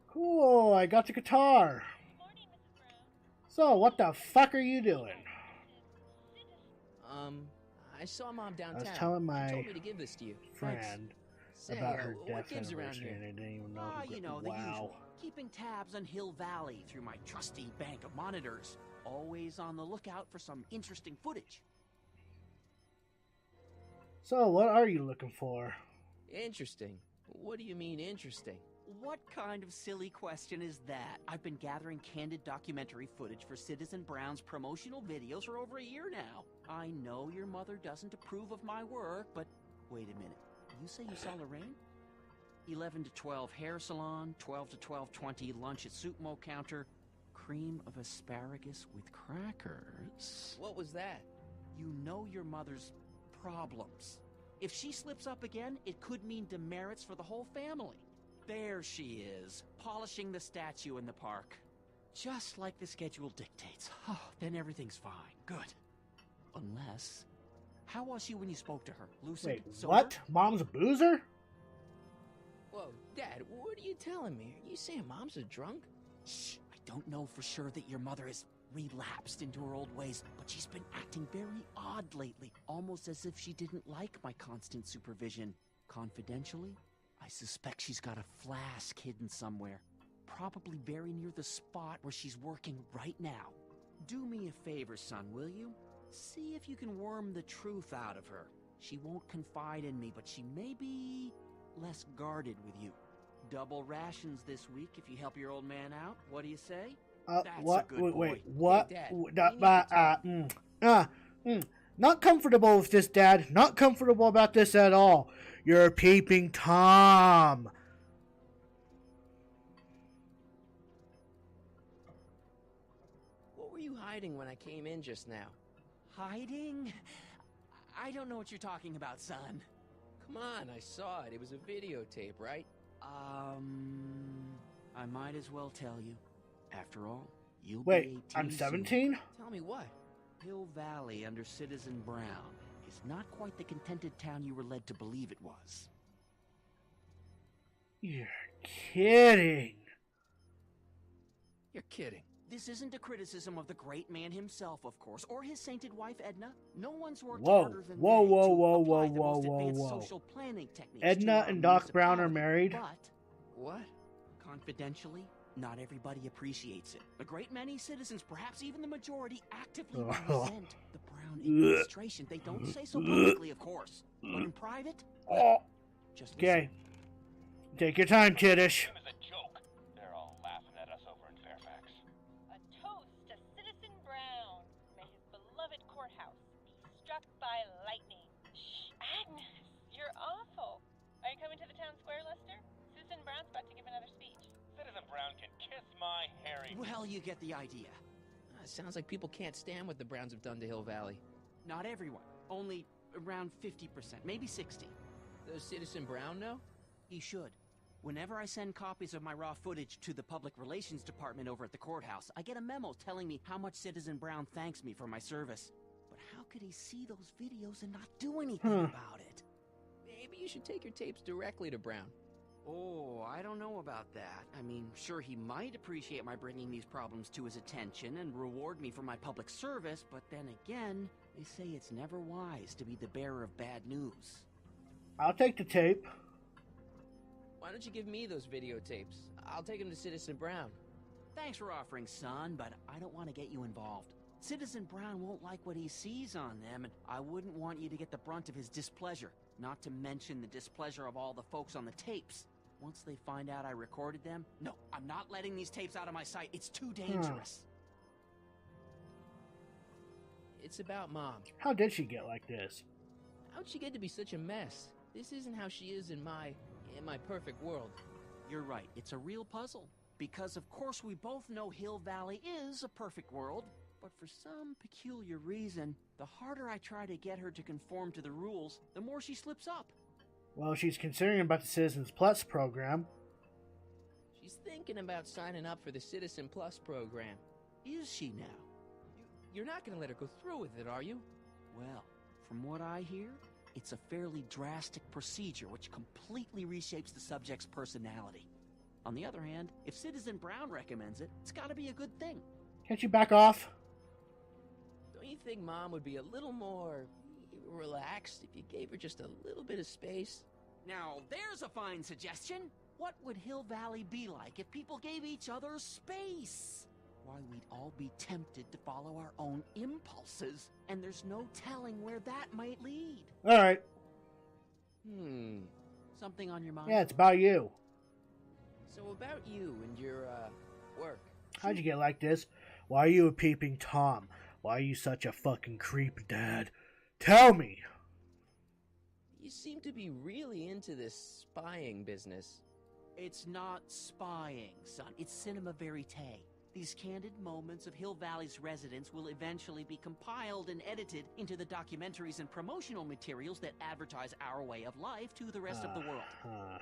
Cool, I got the guitar. So, what the fuck are you doing? I saw Mom downtown. I was telling my She told me to give this to you. friend Say, about her what death gives around anniversary, here? and I didn't even know. You know, the usual. Keeping tabs on Hill Valley through my trusty bank of monitors. Always on the lookout for some interesting footage. So, what are you looking for? Interesting. What do you mean interesting? What kind of silly question is that? I've been gathering candid documentary footage for Citizen Brown's promotional videos for over a year now. I know your mother doesn't approve of my work, but wait a minute. You say you saw Lorraine? 11 to 12 hair salon, 12 to 12:20 lunch at Soup Mo counter, cream of asparagus with crackers. What was that? You know your mother's problems. If she slips up again, it could mean demerits for the whole family. There she is, polishing the statue in the park. Just like the schedule dictates. Oh, then everything's fine. Good. Unless... How was she when you spoke to her? Lucid? Wait, sober? what? Mom's a boozer? Whoa, Dad, what are you telling me? Are you saying Mom's a drunk? Shh, I don't know for sure that your mother is relapsed into her old ways, but she's been acting very odd lately, almost as if she didn't like my constant supervision. Confidentially, I suspect she's got a flask hidden somewhere, probably very near the spot where she's working right now. Do me a favor, son, will you? See if you can worm the truth out of her. She won't confide in me, but she may be less guarded with you. Double rations this week if you help your old man out. What do you say? That's what? a good boy. Wait, what? Hey, Dad, Not comfortable with this, Dad. Not comfortable about this at all. You're peeping Tom. what were you hiding when I came in just now? Hiding? I don't know what you're talking about, son. Come on, I saw it. It was a videotape, right? I might as well tell you. After all, you'll Wait, be 18 I'm soon. 17? Tell me what? Hill Valley under Citizen Brown is not quite the contented town you were led to believe it was. You're kidding. You're kidding. This isn't a criticism of the great man himself, of course, or his sainted wife, Edna. No one's worked Whoa, harder than whoa, they whoa, to whoa, apply whoa, the whoa, most whoa, advanced whoa. social planning techniques Edna to our and Doc Brown are municipality. married? But, What? confidentially, not everybody appreciates it. A great many citizens, perhaps even the majority, actively Oh. resent the Brown administration. They don't say so publicly, of course, but in private, Oh. just Okay. Take your time, kiddish. It was a joke. They're all laughing at us over in Fairfax. A toast to Citizen Brown. May his beloved courthouse be struck by lightning. Shh, Agnes, you're awful. Are you coming to the town square, Lester? Citizen Brown's about to give another speech. Citizen Brown can kiss my hairy... Well, you get the idea. Sounds like people can't stand what the Browns have done to Hill Valley. Not everyone. Only around 50%, maybe 60. Does Citizen Brown know? He should. Whenever I send copies of my raw footage to the Public Relations Department over at the courthouse, I get a memo telling me how much Citizen Brown thanks me for my service. But how could he see those videos and not do anything about it? Maybe you should take your tapes directly to Brown. Oh, I don't know about that. I mean, sure, he might appreciate my bringing these problems to his attention and reward me for my public service, but then again, they say it's never wise to be the bearer of bad news. I'll take the tape. Why don't you give me those videotapes? I'll take them to Citizen Brown. Thanks for offering, son, but I don't want to get you involved. Citizen Brown won't like what he sees on them, and I wouldn't want you to get the brunt of his displeasure, not to mention the displeasure of all the folks on the tapes. Once they find out I recorded them, no, I'm not letting these tapes out of my sight. It's too dangerous. It's about Mom. How did she get like this? How'd she get to be such a mess? This isn't how she is in my perfect world. You're right, it's a real puzzle. Because of course we both know Hill Valley is a perfect world, but for some peculiar reason, the harder I try to get her to conform to the rules, the more she slips up. Well, she's considering about the Citizens Plus program. She's thinking about signing up for the Citizen Plus program. Is she now? You're not going to let her go through with it, are you? Well, from what I hear, it's a fairly drastic procedure which completely reshapes the subject's personality. On the other hand, if Citizen Brown recommends it, it's gotta be a good thing. Can't you back off? Don't you think Mom would be a little more relaxed if you gave her just a little bit of space? Now, there's a fine suggestion. What would Hill Valley be like if people gave each other space? Why, we'd all be tempted to follow our own impulses, and there's no telling where that might lead. Alright. Something on your mind? Yeah, it's about you. So about you and your, work. How'd you get like this? Why are you a peeping Tom? Why are you such a fucking creep, Dad? Tell me! You seem to be really into this spying business. It's not spying, son. It's cinema verite. These candid moments of Hill Valley's residents will eventually be compiled and edited into the documentaries and promotional materials that advertise our way of life to the rest of the world.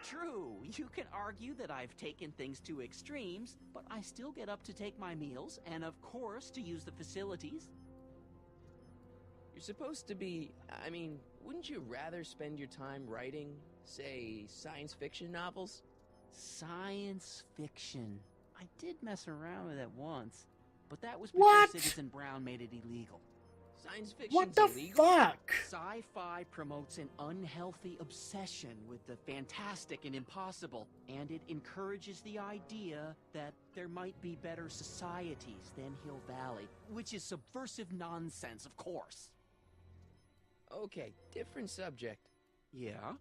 True, you can argue that I've taken things to extremes, but I still get up to take my meals, and of course to use the facilities. You're supposed to be... I mean, wouldn't you rather spend your time writing, say, science fiction novels? Science fiction. I did mess around with it once. but that was before What? Citizen Brown made it illegal. Science fiction's What the illegal? fuck? Sci-fi promotes an unhealthy obsession with the fantastic and impossible, and it encourages the idea that there might be better societies than Hill Valley, which is subversive nonsense, of course. Okay, different subject. Yeah?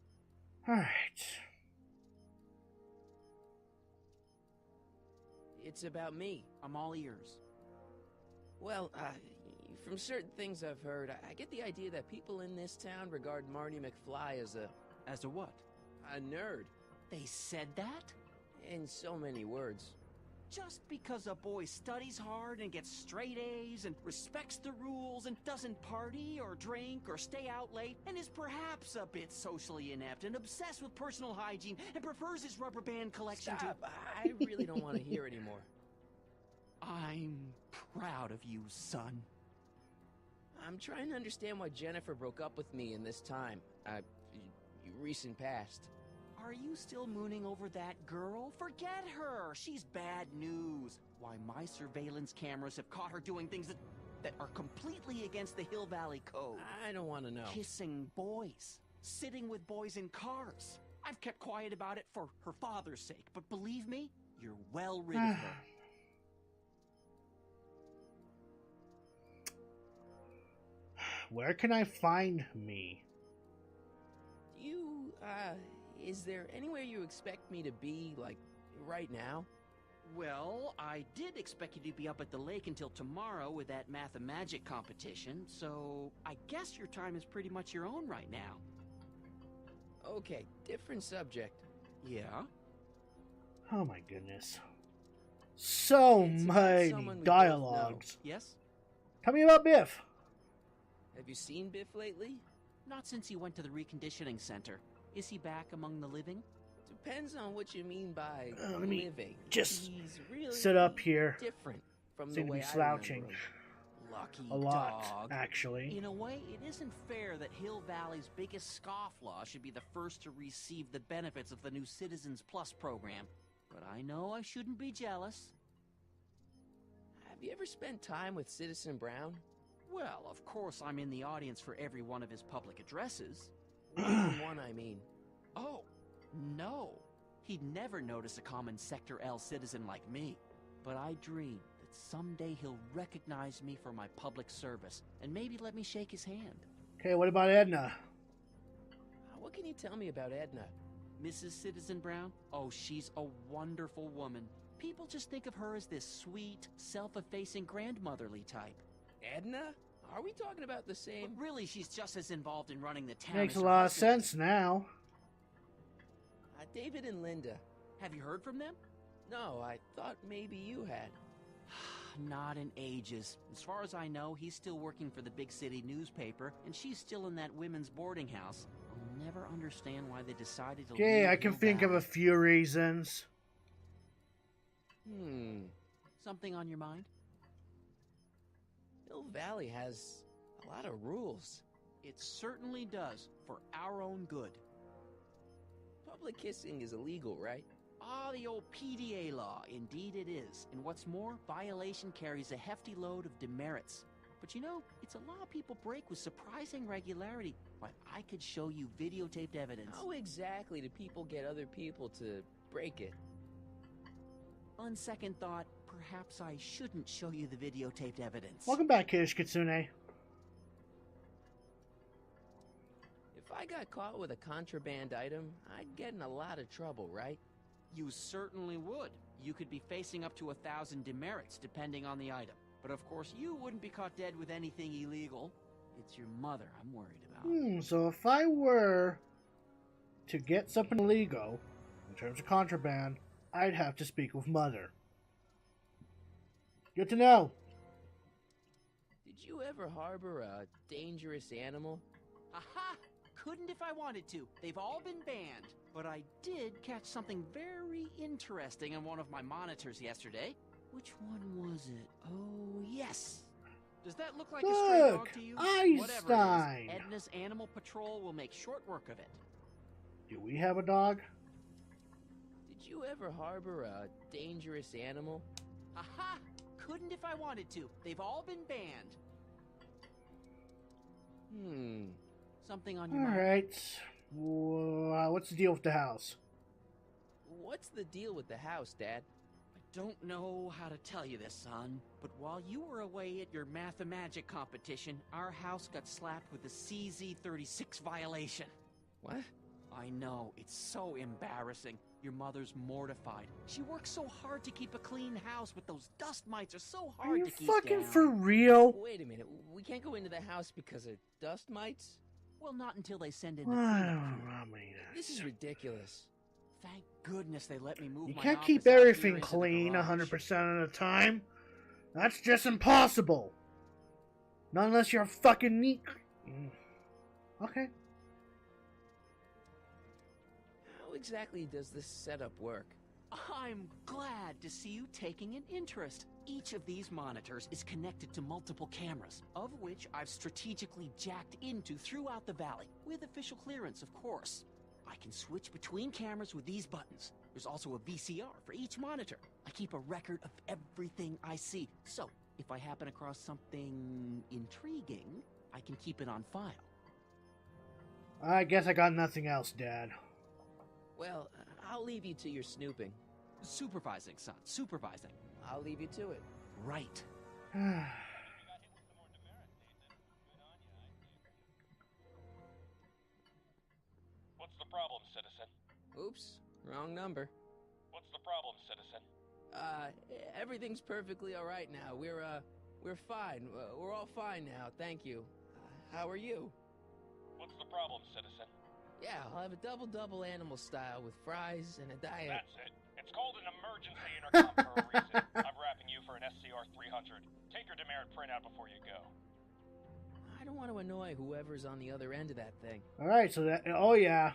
Alright. It's about me. I'm all ears. Well, from certain things I've heard, I get the idea that people in this town regard Marty McFly as a... As a what? A nerd. They said that? In so many words. Just because a boy studies hard and gets straight A's and respects the rules and doesn't party or drink or stay out late and is perhaps a bit socially inept and obsessed with personal hygiene and prefers his rubber band collection Stop. I really don't want to hear anymore. I'm proud of you, son. I'm trying to understand why Jennifer broke up with me in this time. Recent past. Are you still mooning over that girl? Forget her! She's bad news. Why, my surveillance cameras have caught her doing things that are completely against the Hill Valley Code. I don't want to know. Kissing boys. Sitting with boys in cars. I've kept quiet about it for her father's sake, but believe me, you're well rid of her. Where can I find me? Is there anywhere you expect me to be, like, right now? Well, I did expect you to be up at the lake until tomorrow with that Math-O-Magic competition, so I guess your time is pretty much your own right now. Okay, different subject. Yeah? Oh my goodness. So many dialogues. Yes? Tell me about Biff. Have you seen Biff lately? Not since he went to the reconditioning center. Is he back among the living? Depends on what you mean by let me living. just He's really sit up here. Different from Seem the to way be I slouching. remember him. Lucky A lot, dog. actually. In a way, it isn't fair that Hill Valley's biggest scofflaw should be the first to receive the benefits of the new Citizens Plus program. But I know I shouldn't be jealous. Have you ever spent time with Citizen Brown? Well, of course I'm in the audience for every one of his public addresses. One, I mean. Oh, no. He'd never notice a common Sector L citizen like me. But I dream that someday he'll recognize me for my public service, and maybe let me shake his hand. Okay, what about Edna? What can you tell me about Edna? Mrs. Citizen Brown? Oh, she's a wonderful woman. People just think of her as this sweet, self-effacing grandmotherly type. Edna? Are we talking about the same? But really, she's just as involved in running the town Makes as a her lot of husband. sense now. David and Linda. Have you heard from them? No, I thought maybe you had. Not in ages. As far as I know, he's still working for the big city newspaper, and she's still in that women's boarding house. I'll never understand why they decided to Okay, leave I can Hill think of Valley. a few reasons. Something on your mind? Hill Valley has a lot of rules. It certainly does, for our own good. Public kissing is illegal, right? Ah, the old PDA law. Indeed it is. And what's more, violation carries a hefty load of demerits. But you know, it's a law people break with surprising regularity. Why, I could show you videotaped evidence. How exactly do people get other people to break it? On second thought, perhaps I shouldn't show you the videotaped evidence. Welcome back, Kiddish Kitsune. If I got caught with a contraband item, I'd get in a lot of trouble, right? You certainly would. You could be facing up to 1,000 demerits, depending on the item. But of course, you wouldn't be caught dead with anything illegal. It's your mother I'm worried about. So if I were to get something illegal, in terms of contraband, I'd have to speak with Mother. Good to know. Did you ever harbor a dangerous animal? Aha! Couldn't if I wanted to. They've all been banned. But I did catch something very interesting on one of my monitors yesterday. Which one was it? Oh, yes! Does that look like a stray dog Look, to you? Einstein! Whatever it is, Edna's Animal Patrol will make short work of it. Do we have a dog? Did you ever harbor a dangerous animal? Aha! Couldn't if I wanted to. They've all been banned. Something on your mind? Alright. What's the deal with the house? What's the deal with the house, Dad? I don't know how to tell you this, son, but while you were away at your Mathemagic competition, our house got slapped with a CZ36 violation. What? I know, it's so embarrassing. Your mother's mortified. She works so hard to keep a clean house, but those dust mites are so Are hard you to keep fucking down. for real? Wait a minute. We can't go into the house because of dust mites? Well, not until they send in the I cleanup don't crew. know, man. This is ridiculous. Thank goodness they let me move You my can't office keep out here everything into the clean garage. 100% of the time. That's just impossible. Not unless you're a fucking neat. Okay. How exactly does this setup work? I'm glad to see you taking an interest. Each of these monitors is connected to multiple cameras, of which I've strategically jacked into throughout the valley, with official clearance, of course. I can switch between cameras with these buttons. There's also a VCR for each monitor. I keep a record of everything I see, so if I happen across something intriguing, I can keep it on file. I guess I got nothing else, Dad. Well, I'll leave you to your snooping. Supervising, son, supervising. I'll leave you to it. Right. What's the problem, citizen? Oops, wrong number. What's the problem, citizen? Everything's perfectly all right now. We're fine. We're all fine now, thank you. How are you? What's the problem, citizen? Yeah, I'll have a double animal style with fries and a diet. That's it. It's called an emergency intercom for a reason. I'm wrapping you for an SCR 300. Take your demerit printout before you go. I don't want to annoy whoever's on the other end of that thing. Alright, so that. Oh, yeah.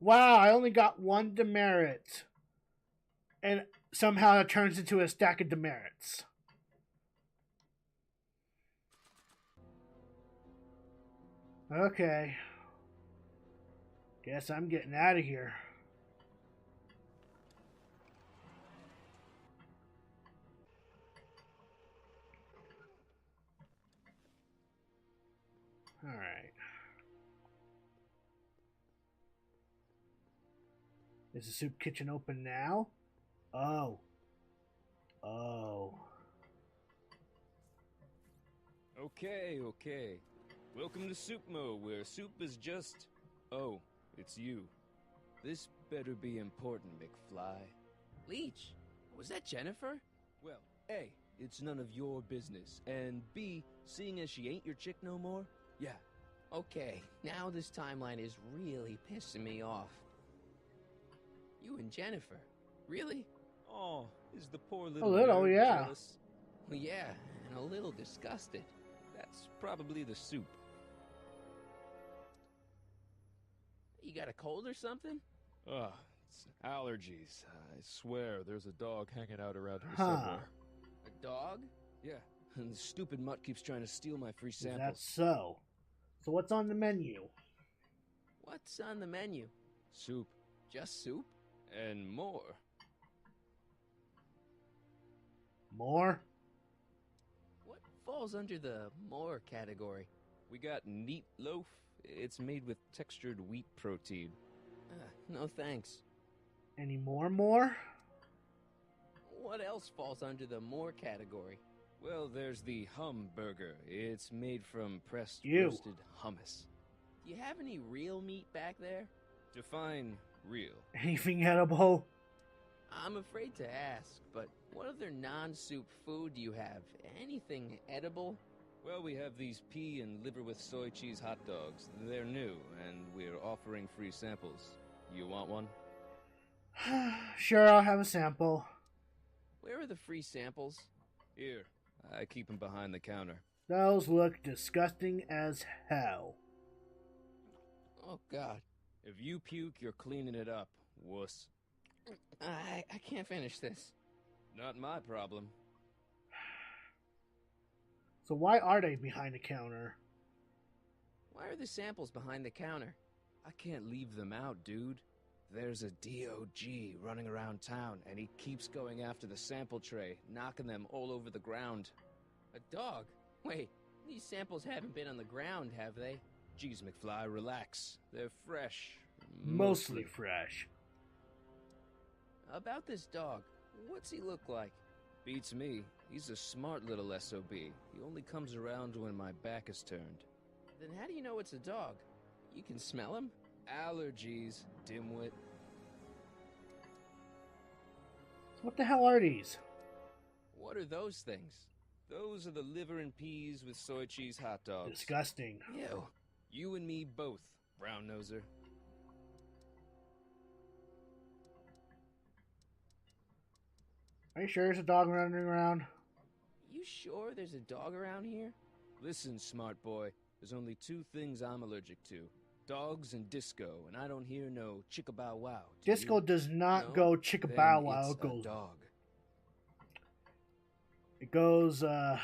Wow, I only got one demerit. And somehow it turns into a stack of demerits. Okay. Guess I'm getting out of here. Alright. Is the soup kitchen open now? Oh. Oh. Okay. Welcome to Soup Mo, where soup is just... Oh, it's you. This better be important, McFly. Leech, was that Jennifer? Well, A, it's none of your business, and B, seeing as she ain't your chick no more, yeah. Okay, now this timeline is really pissing me off. You and Jennifer? Really? Oh, is the poor little little, nerd yeah. jealous? Well, yeah, and a little disgusted. That's probably the soup. You got a cold or something? Ugh, it's allergies. I swear there's a dog hanging out around here Huh. somewhere. A dog? Yeah, and the stupid mutt keeps trying to steal my free Is samples. that so? So what's on the menu? What's on the menu? Soup. Just soup? And more. More? What falls under the more category? We got neat loaf. It's made with textured wheat protein. No thanks. Any more? What else falls under the more category? Well, there's the hum burger. It's made from pressed Ew. roasted hummus. Do you have any real meat back there? Define real. Anything edible? I'm afraid to ask, but what other non-soup food do you have? Anything edible? Well, we have these pea and liver with soy cheese hot dogs. They're new, and we're offering free samples. You want one? Sure, I'll have a sample. Where are the free samples? Here. I keep them behind the counter. Those look disgusting as hell. Oh, God. If you puke, you're cleaning it up, wuss. I can't finish this. Not my problem. So why are they behind the counter? Why are the samples behind the counter? I can't leave them out, dude. There's a DOG running around town, and he keeps going after the sample tray, knocking them all over the ground. A dog? Wait, these samples haven't been on the ground, have they? Jeez, McFly, relax. They're fresh. Mostly fresh. About this dog, what's he look like? Beats me. He's a smart little SOB. He only comes around when my back is turned. Then how do you know it's a dog? You can smell him? Allergies, dimwit. What the hell are these? What are those things? Those are the liver and peas with soy cheese hot dogs. Disgusting. Ew. You and me both, brown noser. Are you sure there's a dog running around? You sure there's a dog around here? Listen, smart boy. There's only two things I'm allergic to. Dogs and disco, and I don't hear no chicka-bow wow. Disco does not go chicka-bow wow. It goes... dog. It goes, I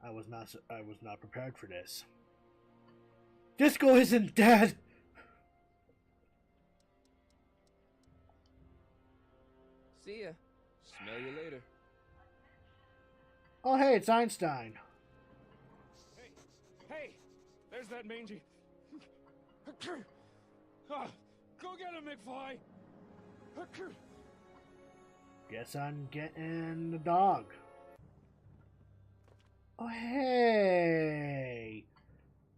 was not prepared for this. Disco isn't dead! See ya. Smell you later. Oh hey, it's Einstein. Hey! There's that mangy. Go get him, McFly! Guess I'm getting the dog. Oh hey!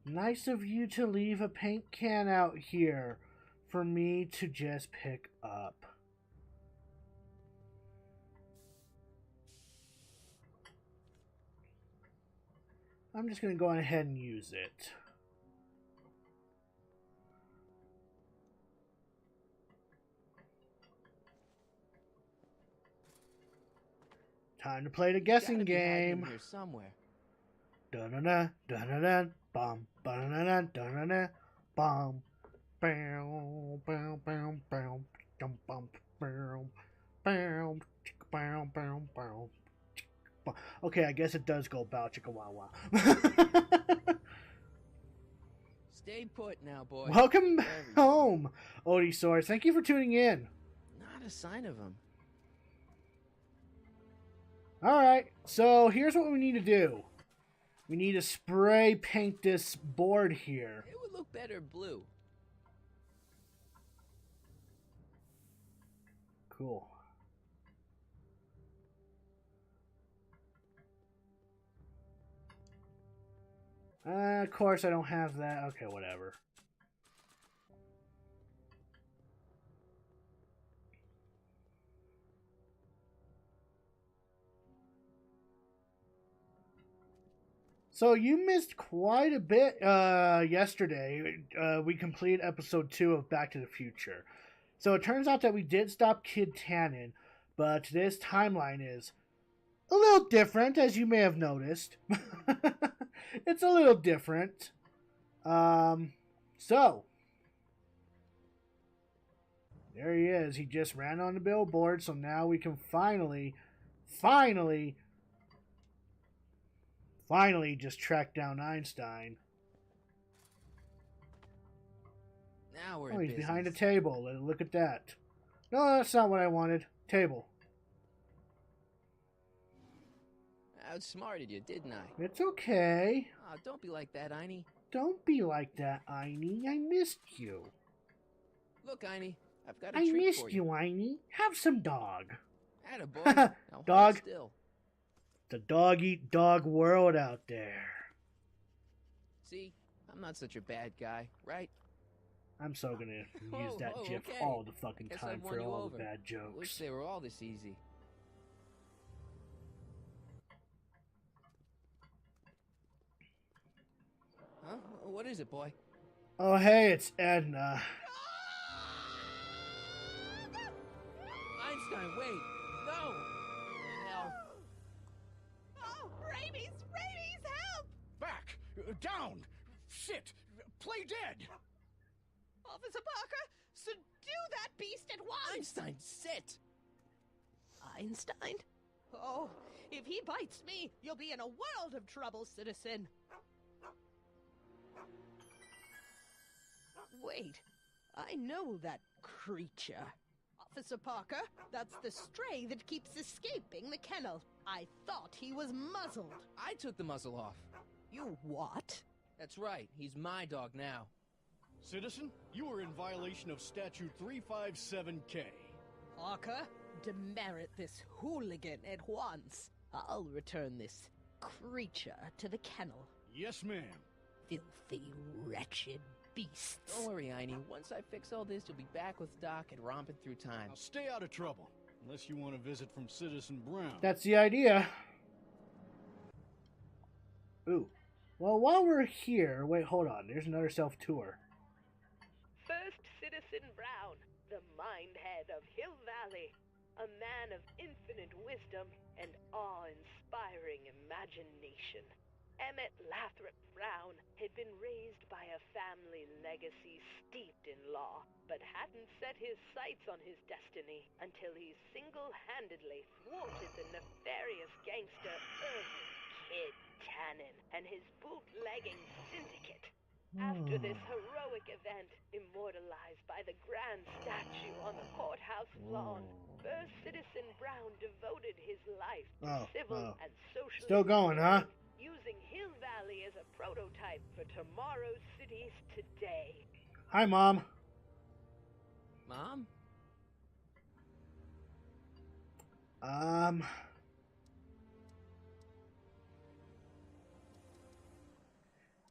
Nice of you to leave a paint can out here for me to just pick up. I'm just going to go ahead and use it. Time to play the guessing game. Here somewhere. Dun-dun-dun, dun-dun-dun, bum, ba-dun-dun-dun, dun-dun-dun, bum, bow, bow, bow, bow, dum, bum, bow, bow, chicka, bow, bow, bow. Okay, I guess it does go bow chicka wow wow. Stay put now, boy. Welcome home, Odiesaur. Thank you for tuning in. Not a sign of him. Alright, so here's what we need to do. We need to spray paint this board here. It would look better blue. Cool. Of course I don't have that. Okay, whatever. So you missed quite a bit yesterday. We completed episode 2 of Back to the Future. So it turns out that we did stop Kid Tannen, but today's timeline is a little different, as you may have noticed. It's a little different. So there he is. He just ran on the billboard, so now we can finally just track down Einstein. Now we're Oh, in he's behind a business. table. Look at that. No, that's not what I wanted. Table. I outsmarted you, didn't I? It's okay. Oh, don't be like that, Einie. Don't be like that, Einie. I missed you. Look, Einie, I've got a I treat missed for you, Einie. Have some dog. Attaboy. Now hold Dog. still. The dog-eat-dog world out there. See, I'm not such a bad guy, right? I'm so gonna use that Oh, GIF okay. all the fucking Guess time I've won for you all over. the bad Wish jokes. they were all this easy. Huh? What is it, boy? Oh, hey, it's Edna. Einstein, wait! No! Hell. Oh, rabies! Rabies, help! Back! Down! Sit! Play dead! Officer Parker, subdue that beast at once! Einstein, sit! Einstein? Oh, if he bites me, you'll be in a world of trouble, citizen. Wait, I know that creature. Officer Parker, that's the stray that keeps escaping the kennel. I thought he was muzzled. I took the muzzle off. You what? That's right, he's my dog now. Citizen, you are in violation of Statute 357K. Parker, demerit this hooligan at once. I'll return this creature to the kennel. Yes, ma'am. Filthy, wretched beasts. Don't worry, Einie. Once I fix all this, you'll be back with Doc and romping through time. Now stay out of trouble, unless you want a visit from Citizen Brown. That's the idea. Ooh. Well, while we're here, wait, hold on. There's another self-tour. First Citizen Brown, the mindhead of Hill Valley, a man of infinite wisdom and awe-inspiring imagination. Emmett Lathrop Brown had been raised by a family legacy steeped in law, but hadn't set his sights on his destiny until he single-handedly thwarted the nefarious gangster Irving Kid Tannen and his bootlegging syndicate. After this heroic event, immortalized by the grand statue on the courthouse lawn, First Citizen Brown devoted his life to civil and social Still going, huh? using Hill Valley as a prototype for tomorrow's cities today. Hi, Mom. Mom?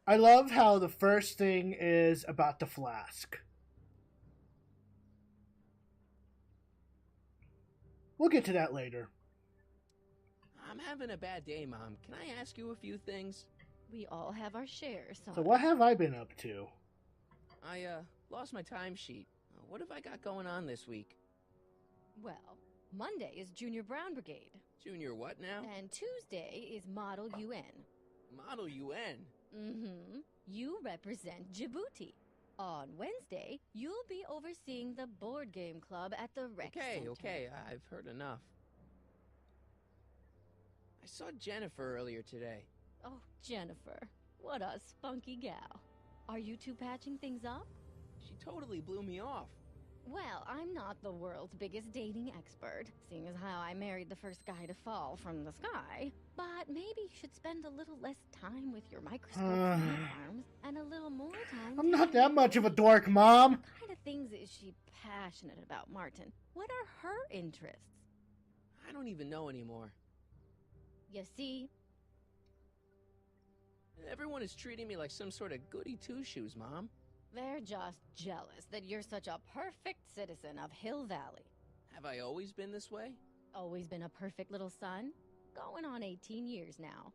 I love how the first thing is about the flask. We'll get to that later. I'm having a bad day, Mom. Can I ask you a few things? We all have our share, son. So what have I been up to? I, lost my timesheet. What have I got going on this week? Well, Monday is Junior Brown Brigade. Junior what now? And Tuesday is Model UN. Model UN? Mm-hmm. You represent Djibouti. On Wednesday, you'll be overseeing the board game club at the rec center. Okay, I've heard enough. I saw Jennifer earlier today. Oh, Jennifer. What a spunky gal. Are you two patching things up? She totally blew me off. Well, I'm not the world's biggest dating expert, seeing as how I married the first guy to fall from the sky. But maybe you should spend a little less time with your microscope arms and a little more time... I'm not that much of a dork, Mom. What kind of things is she passionate about, Martin? What are her interests? I don't even know anymore. You see? Everyone is treating me like some sort of goody two-shoes, Mom. They're just jealous that you're such a perfect citizen of Hill Valley. Have I always been this way? Always been a perfect little son? Going on 18 years now.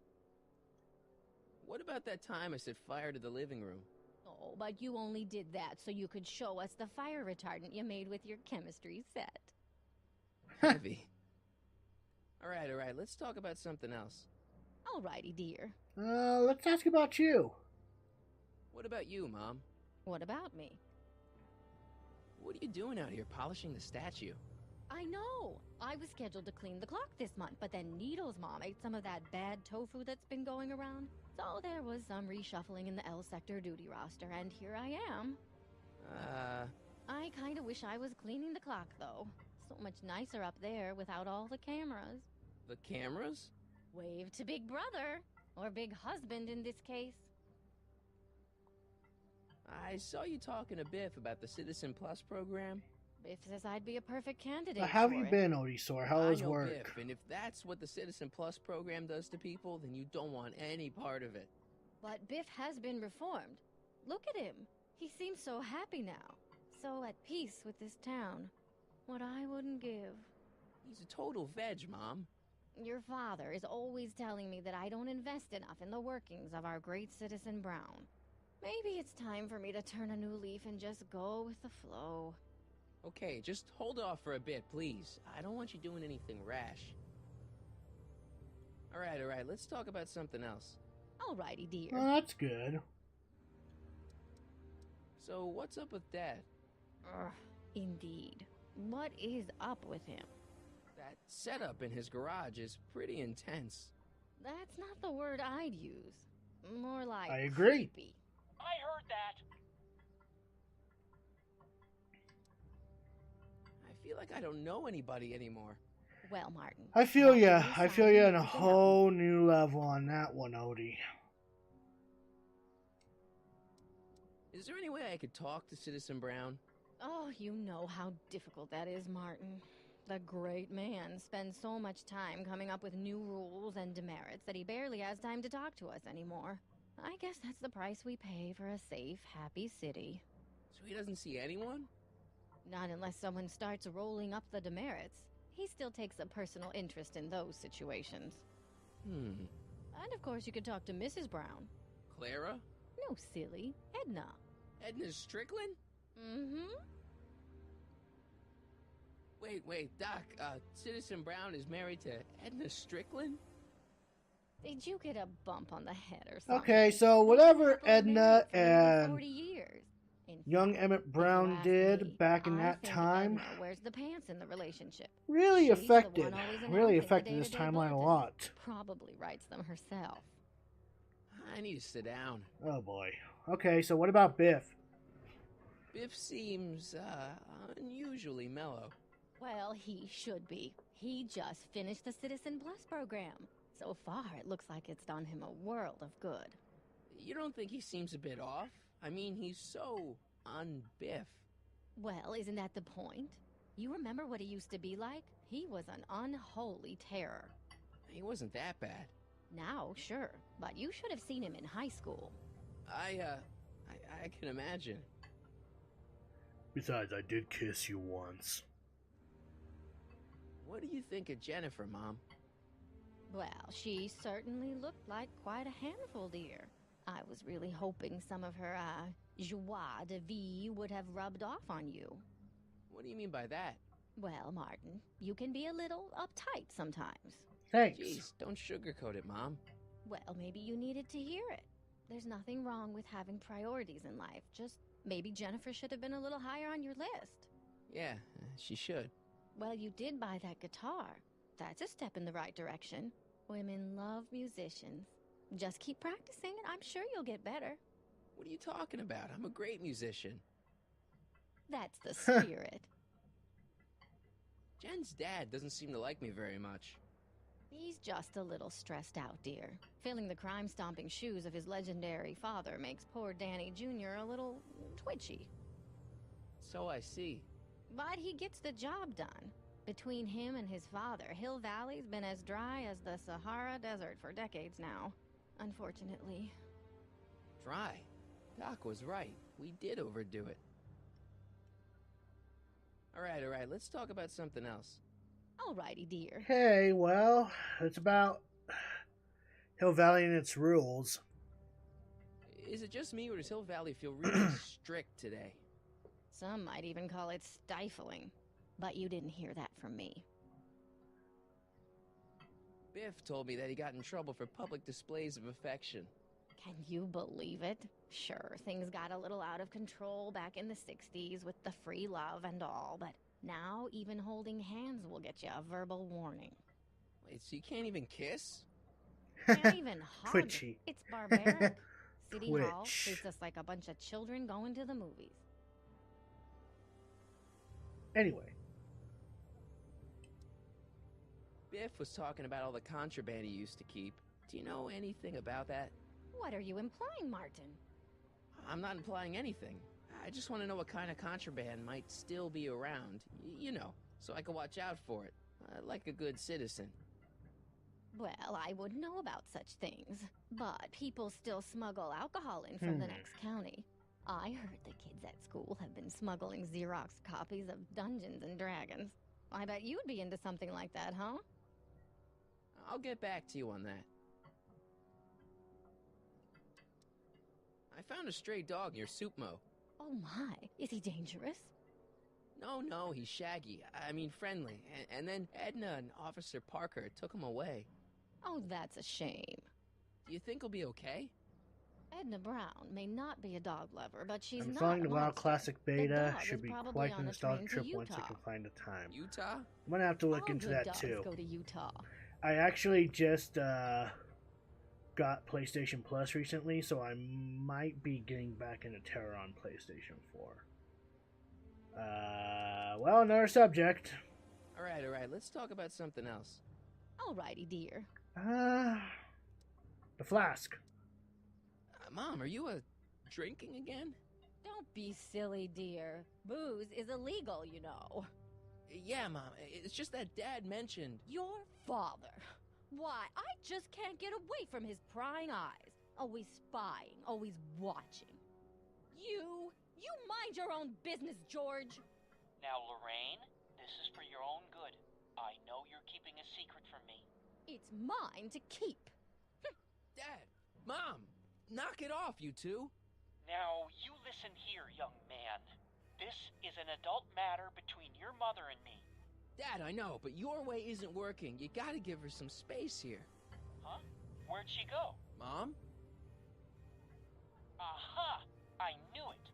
What about that time I set fire to the living room? Oh, but you only did that so you could show us the fire retardant you made with your chemistry set. Heavy. Alright, let's talk about something else. Alrighty, dear. Let's ask about you. What about you, Mom? What about me? What are you doing out here polishing the statue? I know! I was scheduled to clean the clock this month, but then Needle's mom ate some of that bad tofu that's been going around. So there was some reshuffling in the L Sector duty roster, and here I am. I kinda wish I was cleaning the clock, though. So much nicer up there without all the cameras. The cameras? Wave to Big Brother. Or Big Husband in this case. I saw you talking to Biff about the Citizen Plus program. Biff says I'd be a perfect candidate. How have for you it. been, Odysor? How's work? Biff, and if that's what the Citizen Plus program does to people, then you don't want any part of it. But Biff has been reformed. Look at him. He seems so happy now. So at peace with this town. What I wouldn't give. He's a total veg, Mom. Your father is always telling me that I don't invest enough in the workings of our great Citizen Brown. Maybe it's time for me to turn a new leaf and just go with the flow. Okay, just hold off for a bit, please. I don't want you doing anything rash. Alright, let's talk about something else. Alrighty, dear. Well, that's good. So, what's up with Dad? Indeed. What is up with him? That setup in his garage is pretty intense. That's not the word I'd use. More like I agree. creepy. I heard that. like I don't know anybody anymore. Well, Martin. I feel ya. Martin I feel you on decided a to whole new level on that one, Odie. Is there any way I could talk to Citizen Brown? Oh, you know how difficult that is, Martin. The great man spends so much time coming up with new rules and demerits that he barely has time to talk to us anymore. I guess that's the price we pay for a safe, happy city. So he doesn't see anyone? Not unless someone starts rolling up the demerits. He still takes a personal interest in those situations. And of course you could talk to Mrs. Brown. Clara? No, silly. Edna. Edna Strickland? Mm-hmm. Wait, Doc, Citizen Brown is married to Edna Strickland? Did you get a bump on the head or something? Okay, so whatever Edna For and 40 years. young Emmett Brown did back in that time Edna wears the pants in the relationship. really She's the affected, one always really announcing the affected this day-to-day timeline a bulletins. lot. Probably writes them herself. I need to sit down. Oh boy. Okay, so what about Biff? Biff seems, unusually mellow. Well, he should be. He just finished the Citizen Plus program. So far, it looks like it's done him a world of good. You don't think he seems a bit off? I mean, he's so un-Biff. Well, isn't that the point? You remember what he used to be like? He was an unholy terror. He wasn't that bad. Now, sure, but you should have seen him in high school. I can imagine. Besides, I did kiss you once. What do you think of Jennifer, Mom? Well, she certainly looked like quite a handful, dear. I was really hoping some of her, joie de vivre would have rubbed off on you. What do you mean by that? Well, Martin, you can be a little uptight sometimes. Thanks. Jeez, don't sugarcoat it, Mom. Well, maybe you needed to hear it. There's nothing wrong with having priorities in life. Just maybe Jennifer should have been a little higher on your list. Yeah, she should. Well, you did buy that guitar. That's a step in the right direction. Women love musicians. Just keep practicing and I'm sure you'll get better. What are you talking about? I'm a great musician. That's the spirit. Jen's dad doesn't seem to like me very much. He's just a little stressed out, dear. Filling the crime-stomping shoes of his legendary father makes poor Danny Jr. a little twitchy. So I see. But he gets the job done. Between him and his father, Hill Valley's been as dry as the Sahara Desert for decades now. Unfortunately. Dry? Doc was right. We did overdo it. Alright, let's talk about something else. Alrighty, dear. Okay, well, it's about Hill Valley and its rules. Is it just me, or does Hill Valley feel really strict today? Some might even call it stifling. But you didn't hear that from me. Biff told me that he got in trouble for public displays of affection. Can you believe it? Sure, things got a little out of control back in the 60s with the free love and all, but now even holding hands will get you a verbal warning. Wait, so you can't even kiss? Can't even hug. Twitchy. It's barbaric. City Hall Twitch. treats us like a bunch of children going to the movies. Anyway. Biff was talking about all the contraband he used to keep. Do you know anything about that? What are you implying, Martin? I'm not implying anything. I just want to know what kind of contraband might still be around. You know, so I can watch out for it. Like a good citizen. Well, I wouldn't know about such things. But people still smuggle alcohol in from the next county. I heard the kids at school have been smuggling Xerox copies of Dungeons and Dragons. I bet you'd be into something like that, huh? I'll get back to you on that. I found a stray dog near Supmo. Oh my, is he dangerous? No, he's shaggy. I mean friendly. And then Edna and Officer Parker took him away. Oh, that's a shame. Do you think he'll be okay? Edna Brown may not be a dog lover, but she's I'm not following a the WoW monster. Classic The Beta. dog Should is be probably quite on a a nostalgic train trip to once I Utah. can find the time. Utah? I'm gonna have to look All into good that dogs too. go to Utah. I actually just got PlayStation Plus recently, so I might be getting back into Terror on PlayStation 4. Well, another subject. All right, let's talk about something else. Alrighty, dear. The flask. Mom, are you drinking again? Don't be silly, dear. Booze is illegal, you know. Yeah, Mom. It's just that Dad mentioned... Your father. Why, I just can't get away from his prying eyes. Always spying, always watching. You mind your own business, George. Now, Lorraine, this is for your own good. I know you're keeping a secret from me. It's mine to keep. Dad! Mom! Knock it off, you two! Now, you listen here, young man. This is an adult matter between your mother and me. Dad, I know, but your way isn't working. You gotta give her some space here. Huh? Where'd she go? Mom? Aha! I knew it.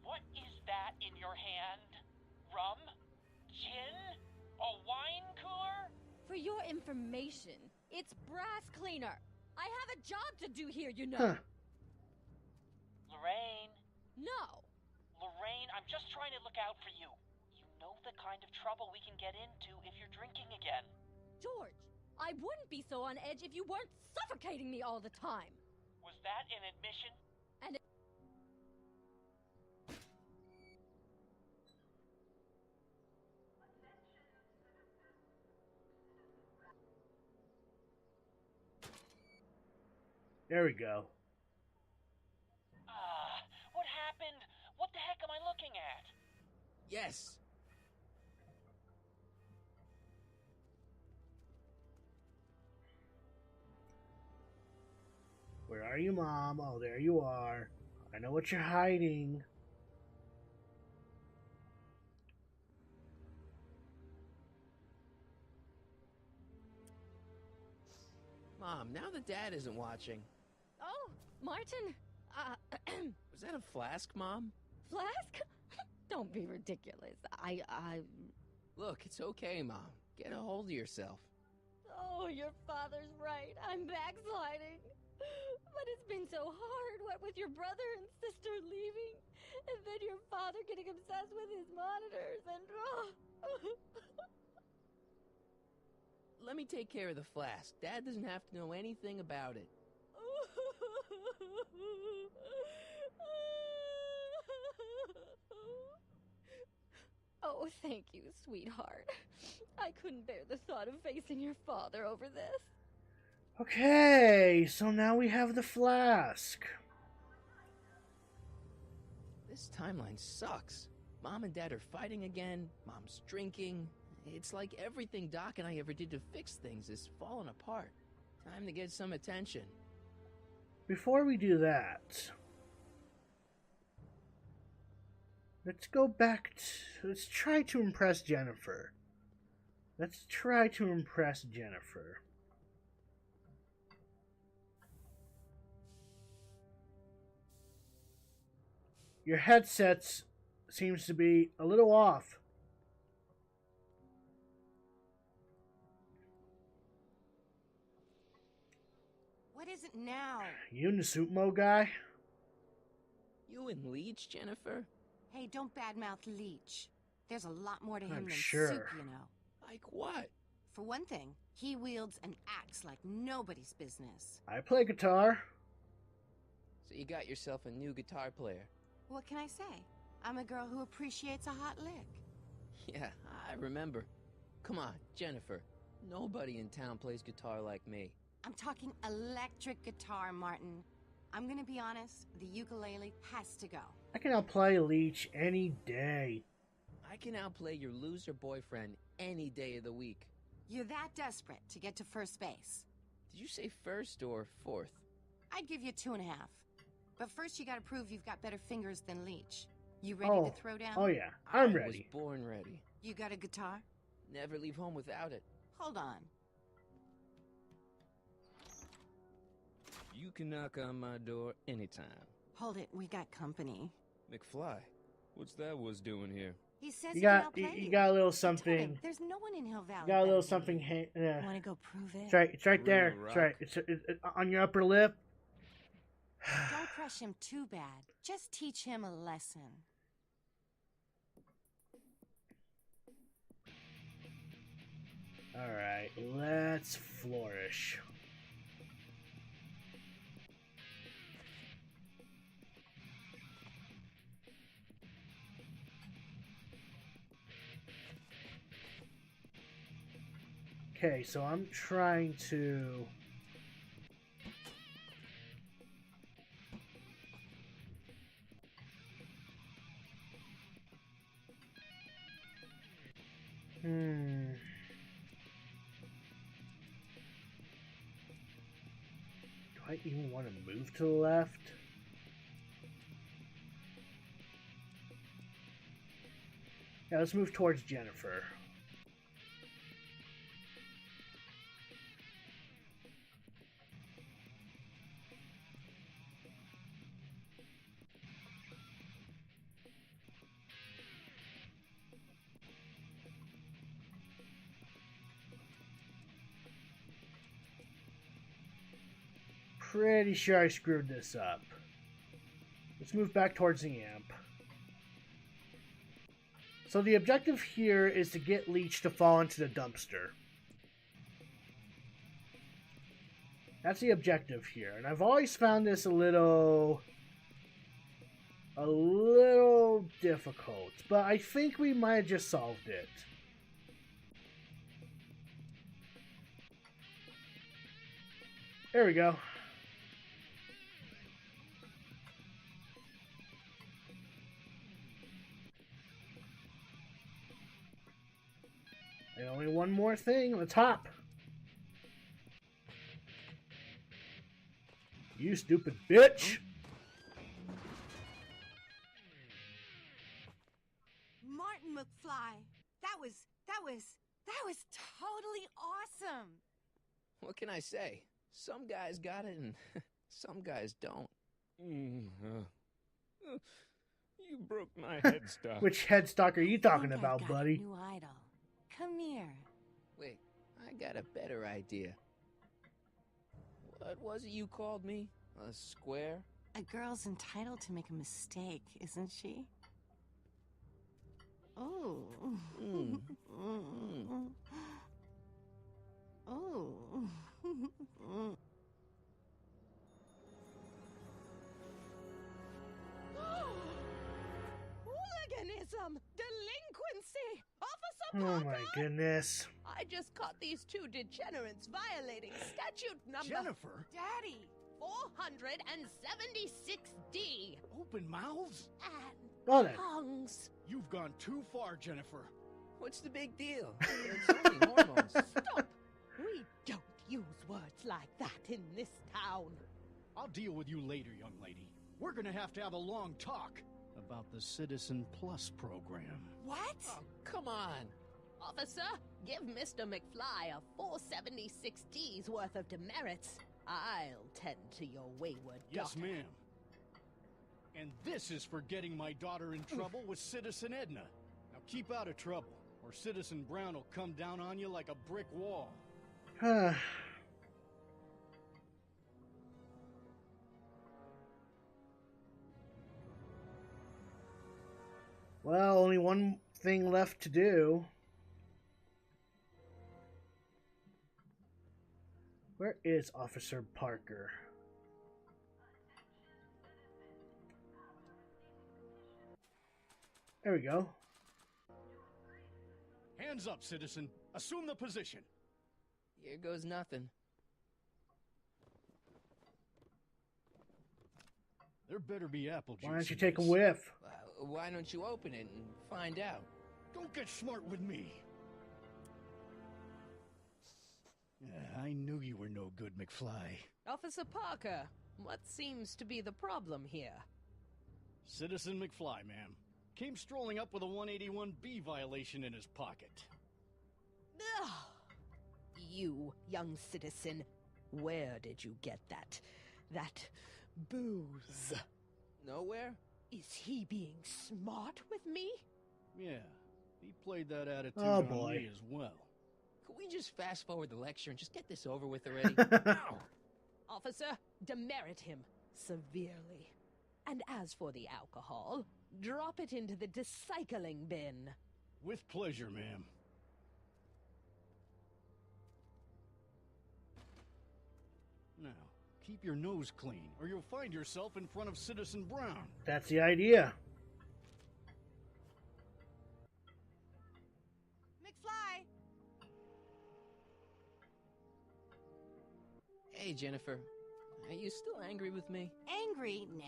What is that in your hand? Rum? Gin? A wine cooler? For your information, it's brass cleaner. I have a job to do here, you know. Lorraine? No. Lorraine, I'm just trying to look out for you. You know the kind of trouble we can get into if you're drinking again. George, I wouldn't be so on edge if you weren't suffocating me all the time. Was that an admission? And There we go. What happened? What the heck am I looking at? Yes. Where are you, Mom? Oh, there you are. I know what you're hiding. Mom, now that Dad isn't watching... Oh, Martin, Was that a flask, Mom? Flask? Don't be ridiculous. Look, it's okay, Mom. Get a hold of yourself. Oh, your father's right. I'm backsliding. But it's been so hard, what with your brother and sister leaving, and then your father getting obsessed with his monitors, and... Let me take care of the flask. Dad doesn't have to know anything about it. Oh, thank you, sweetheart. I couldn't bear the thought of facing your father over this. Okay, so now we have the flask. This timeline sucks. Mom and Dad are fighting again. Mom's drinking. It's like everything Doc and I ever did to fix things is falling apart. Time to get some attention. Before we do that, let's go back to... Let's try to impress Jennifer. Let's try to impress Jennifer. Your headset seems to be a little off. What is it now? You and the Suitmo guy? You and Leech, Jennifer? Hey, don't badmouth Leech. There's a lot more to him I'm than sure. soup, you know. Like what? For one thing, he wields an axe like nobody's business. I play guitar. So you got yourself a new guitar player. What can I say? I'm a girl who appreciates a hot lick. Yeah, I remember. Come on, Jennifer. Nobody in town plays guitar like me. I'm talking electric guitar, Martin. I'm gonna be honest, the ukulele has to go. I can outplay Leech any day. I can outplay your loser boyfriend any day of the week. You're that desperate to get to first base. Did you say first or fourth? I'd give you 2.5. But first you gotta prove you've got better fingers than Leech. You ready to throw down? Oh yeah, I'm I ready. was born ready. You got a guitar? Never leave home without it. Hold on. You can knock on my door anytime. Hold it, we got company. McFly, what's that was doing here? He says You he can got outplay you got a little Tell him, something. there's no one in Hill Valley. You got a little better than something. you. Wanna go prove it? It's right. It's right there. Real It's right. It's on your upper lip. Don't crush him too bad. Just teach him a lesson. Alright, let's flourish. Okay, so I'm trying to... Do I even want to move to the left? Yeah, let's move towards Jennifer. Pretty sure I screwed this up. Let's move back towards the amp. So the objective here is to get Leech to fall into the dumpster. That's the objective here. And I've always found this a little difficult. But I think we might have just solved it. There we go. And only one more thing, let's hop. You stupid bitch! Martin McFly, that was totally awesome. What can I say? Some guys got it and some guys don't. You broke my headstock. Which headstock are you talking I've about, got buddy? A new idol. Come here. Wait, I got a better idea. What was it you called me? A square? A girl's entitled to make a mistake, isn't she? Oh. Oh. Hooliganism! Delinquency! Officer Oh Parker! my goodness. I just caught these two degenerates violating statute number... Jennifer? Daddy! 476D! Open mouths? And Well then. tongues! You've gone too far, Jennifer. What's the big deal? It's only hormones. Stop! We don't use words like that in this town. I'll deal with you later, young lady. We're gonna have to have a long talk about the Citizen Plus program. What? Oh, come on. Officer, give Mr. McFly a 476D's worth of demerits. I'll tend to your wayward Yes, daughter. ma'am. And this is for getting my daughter in trouble with Citizen Edna. Now keep out of trouble, or Citizen Brown will come down on you like a brick wall. Well, only one thing left to do. Where is Officer Parker? There we go. Hands up, citizen. Assume the position. Here goes nothing. There better be apple juice. Why don't you in take a this. whiff? Why don't you open it and find out? Don't get smart with me. Yeah, I knew you were no good, McFly. Officer Parker, what seems to be the problem here? Citizen McFly, ma'am. Came strolling up with a 181B violation in his pocket. Ugh. You, young citizen, where did you get that booze? Nowhere? Is he being smart with me? Yeah, he played that attitude Oh, on boy. me as well. Could we just fast forward the lecture and just get this over with already? Ow! Officer, demerit him severely. And as for the alcohol, drop it into the recycling bin. With pleasure, ma'am. Keep your nose clean, or you'll find yourself in front of Citizen Brown. That's the idea. McFly! Hey, Jennifer. Are you still angry with me? Angry? Nah.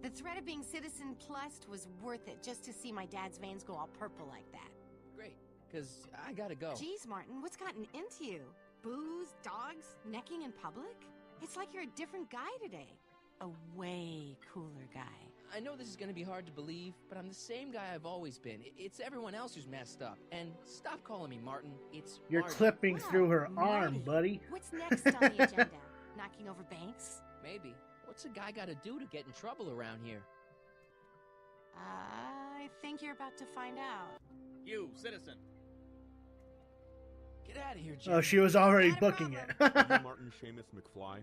The threat of being Citizen Plus was worth it just to see my dad's veins go all purple like that. Great, because I gotta go. Jeez, Martin, what's gotten into you? Booze, dogs, necking in public? It's like you're a different guy today. A way cooler guy. I know this is gonna be hard to believe, but I'm the same guy I've always been. It's everyone else who's messed up. And stop calling me Martin. It's You're Marty. clipping through her arm, buddy. What's next on the agenda? Knocking over banks? Maybe. What's a guy gotta do to get in trouble around here? I think you're about to find out. You, citizen. Get out of here, Jim. Oh, she was already booking it. Are you Martin Seamus McFly?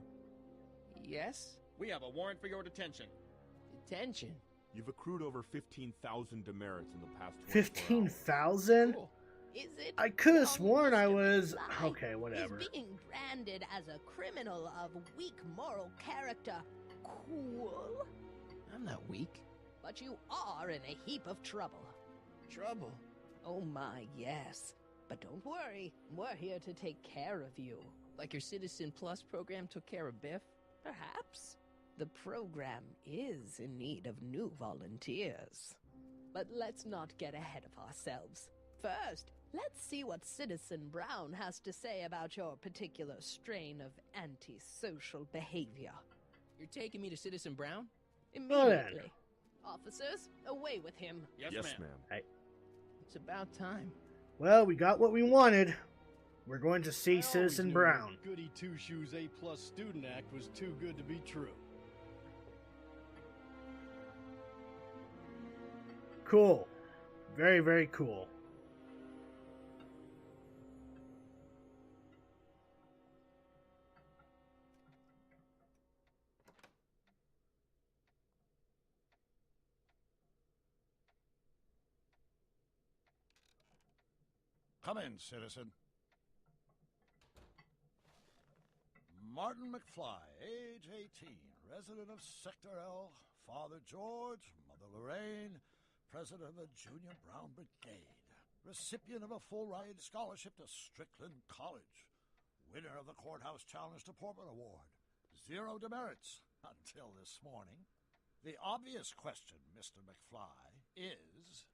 Yes? We have a warrant for your detention. Detention? You've accrued over 15,000 demerits in the past 24 hours. 15,000? Cool. Is it I could have young sworn I Mr. was... McFly Okay, whatever. Is being branded as a criminal of weak moral character cool? I'm not weak. But you are in a heap of trouble. Trouble? Oh my, yes. But don't worry, we're here to take care of you. Like your Citizen Plus program took care of Biff? Perhaps. The program is in need of new volunteers. But let's not get ahead of ourselves. First, let's see what Citizen Brown has to say about your particular strain of antisocial behavior. You're taking me to Citizen Brown? Immediately. Officers, away with him. Yes, ma'am. Hey. It's about time. Well, we got what we wanted. We're going to see I always Citizen knew Brown. the Goody Two-Shoes A+ Student Act was too good to be true. Cool. Very, very cool. Come in, citizen. Martin McFly, age 18, resident of Sector L, Father George, Mother Lorraine, president of the Junior Brown Brigade, recipient of a full-ride scholarship to Strickland College, winner of the Courthouse Challenge to Portman Award, 0 demerits until this morning. The obvious question, Mr. McFly, is...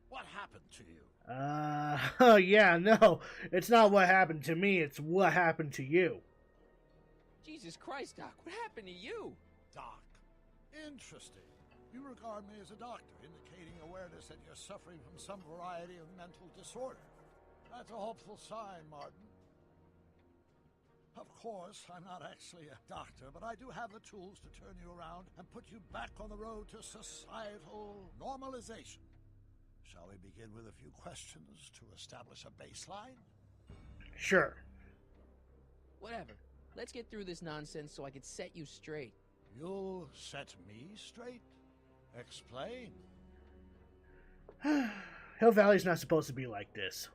what happened to you? Oh yeah, no. It's not what happened to me, it's what happened to you. Jesus Christ, Doc, what happened to you? Doc. Interesting. You regard me as a doctor, indicating awareness that you're suffering from some variety of mental disorder. That's a hopeful sign, Martin. Of course, I'm not actually a doctor, but I do have the tools to turn you around and put you back on the road to societal normalization. Shall we begin with a few questions to establish a baseline? Sure. Whatever. Let's get through this nonsense so I can set you straight. You'll set me straight? Explain. Hill Valley's not supposed to be like this.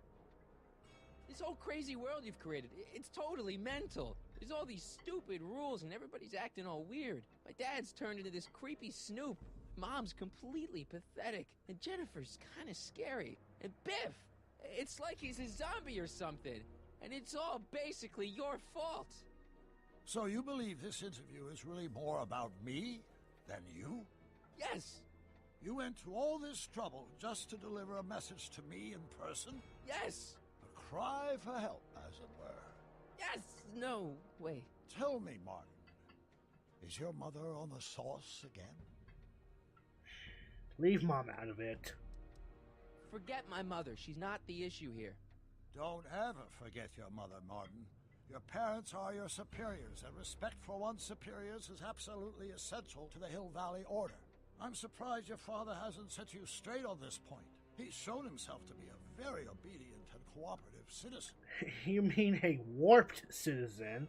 This whole crazy world you've created, it's totally mental. There's all these stupid rules and everybody's acting all weird. My dad's turned into this creepy snoop. Mom's completely pathetic, and Jennifer's kind of scary. And Biff, it's like he's a zombie or something. And it's all basically your fault. So you believe this interview is really more about me than you? Yes. You went to all this trouble just to deliver a message to me in person? Yes. A cry for help, as it were. Yes. No, wait. Tell me, Martin, is your mother on the sauce again? Leave Mom out of it. Forget my mother. She's not the issue here. Don't ever forget your mother, Martin. Your parents are your superiors, and respect for one's superiors is absolutely essential to the Hill Valley Order. I'm surprised your father hasn't set you straight on this point. He's shown himself to be a very obedient and cooperative citizen. You mean a warped citizen?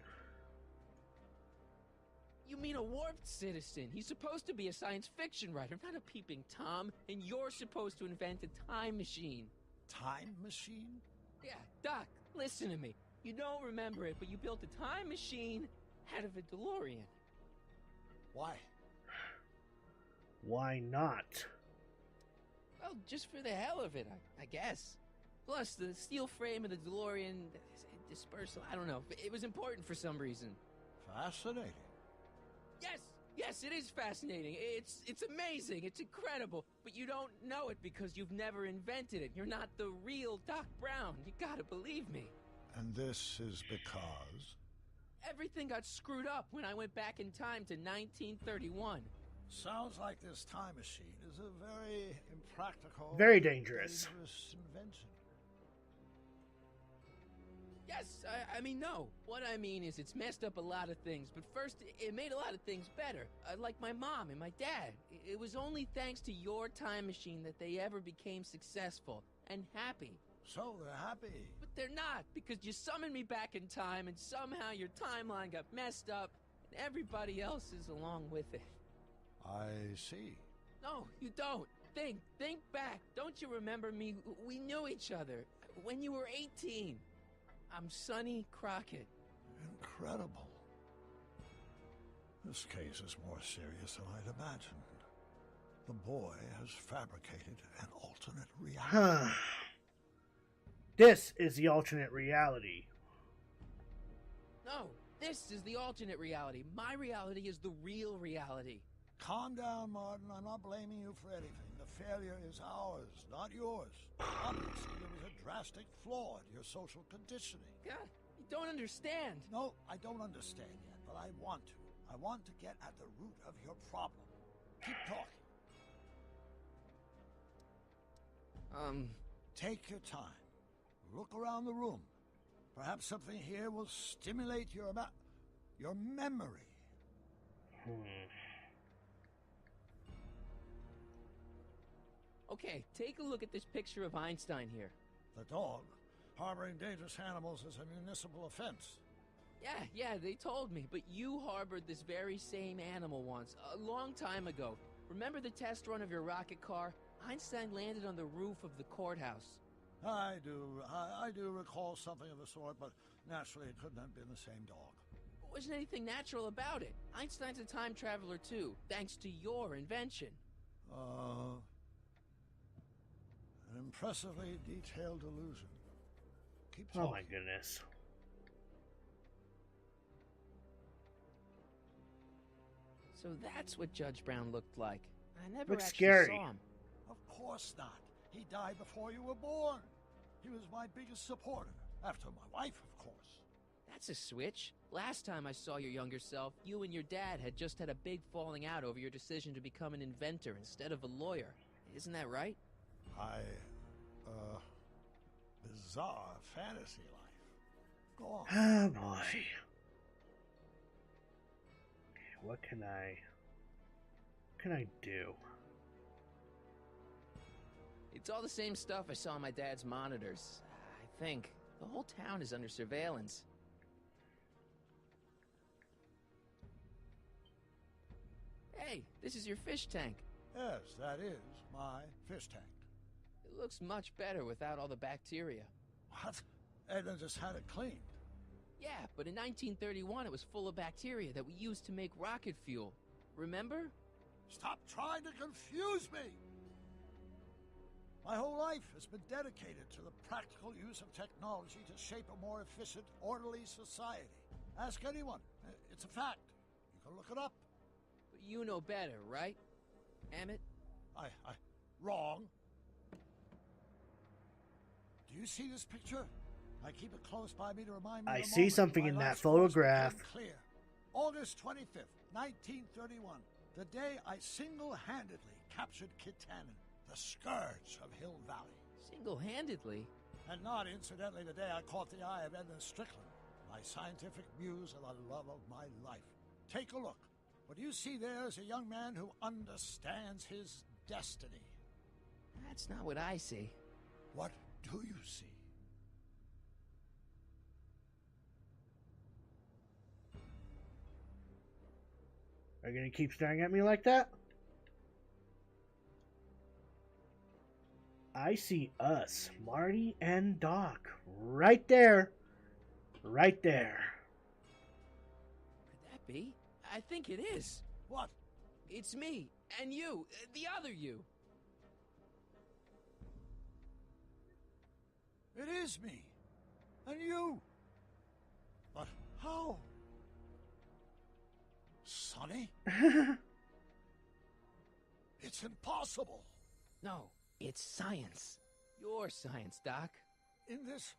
You mean a warped citizen? He's supposed to be a science fiction writer, not a peeping Tom, and you're supposed to invent a time machine. Time machine? Yeah, Doc, listen to me. You don't remember it, but you built a time machine out of a DeLorean. Why? Why not? Well, just for the hell of it, I guess. Plus, the steel frame of the DeLorean dispersal, I don't know. It was important for some reason. Fascinating. Yes, it is fascinating. It's amazing. It's incredible. But you don't know it because you've never invented it. You're not the real Doc Brown. You gotta believe me. And this is because? Everything got screwed up when I went back in time to 1931. Sounds like this time machine is a very impractical... Very dangerous. Invention. Yes, I mean, no. What I mean is it's messed up a lot of things, but first, it made a lot of things better. Like my mom and my dad. It was only thanks to your time machine that they ever became successful and happy. So they're happy. But they're not, because you summoned me back in time, and somehow your timeline got messed up, and everybody else is along with it. I see. No, you don't. Think back. Don't you remember me? We knew each other when you were 18. I'm Sonny Crockett. Incredible. This case is more serious than I'd imagined. The boy has fabricated an alternate reality. This is the alternate reality. No, this is the alternate reality. My reality is the real reality. Calm down, Martin. I'm not blaming you for anything. The failure is ours, not yours. Obviously, there was a drastic flaw in your social conditioning. God, you don't understand. No, I don't understand yet, but I want to. I want to get at the root of your problem. Keep talking. Take your time. Look around the room. Perhaps something here will stimulate your memory. Okay, take a look at this picture of Einstein here. The dog? Harboring dangerous animals is a municipal offense. Yeah, they told me, but you harbored this very same animal once, a long time ago. Remember the test run of your rocket car? Einstein landed on the roof of the courthouse. I do recall something of the sort, but naturally it couldn't have been the same dog. There wasn't anything natural about it. Einstein's a time traveler too, thanks to your invention. An impressively detailed illusion. Keep talking. Oh my goodness. So that's what Judge Brown looked like. I never Looks actually scary. saw him. Of course not. He died before you were born. He was my biggest supporter, after my wife, of course. That's a switch. Last time I saw your younger self, you and your dad had just had a big falling out over your decision to become an inventor instead of a lawyer. Isn't that right? Bizarre fantasy life. Go on. Oh boy. What can I do? It's all the same stuff I saw on my dad's monitors. I think. The whole town is under surveillance. Hey, this is your fish tank. Yes, that is my fish tank. It looks much better without all the bacteria. What? Edna just had it cleaned. Yeah, but in 1931 it was full of bacteria that we used to make rocket fuel. Remember? Stop trying to confuse me! My whole life has been dedicated to the practical use of technology to shape a more efficient, orderly society. Ask anyone. It's a fact. You can look it up. But you know better, right? Emmett? Wrong. Do you see this picture? I keep it close by me to remind me I of the see moment something my in that life's course photograph. became Clear. August 25th, 1931. The day I single-handedly captured Kit Tannen, the scourge of Hill Valley. Single-handedly? And not incidentally the day I caught the eye of Edna Strickland, my scientific muse and the love of my life. Take a look. What you see there is a young man who understands his destiny. That's not what I see. What do you see? Are you gonna keep staring at me like that? I see us, Marty and Doc, right there. Right there. Could that be? I think it is. What? It's me, and you, the other you. It is me. And you. But how? Sonny? It's impossible. No, it's science. Your science, Doc. In this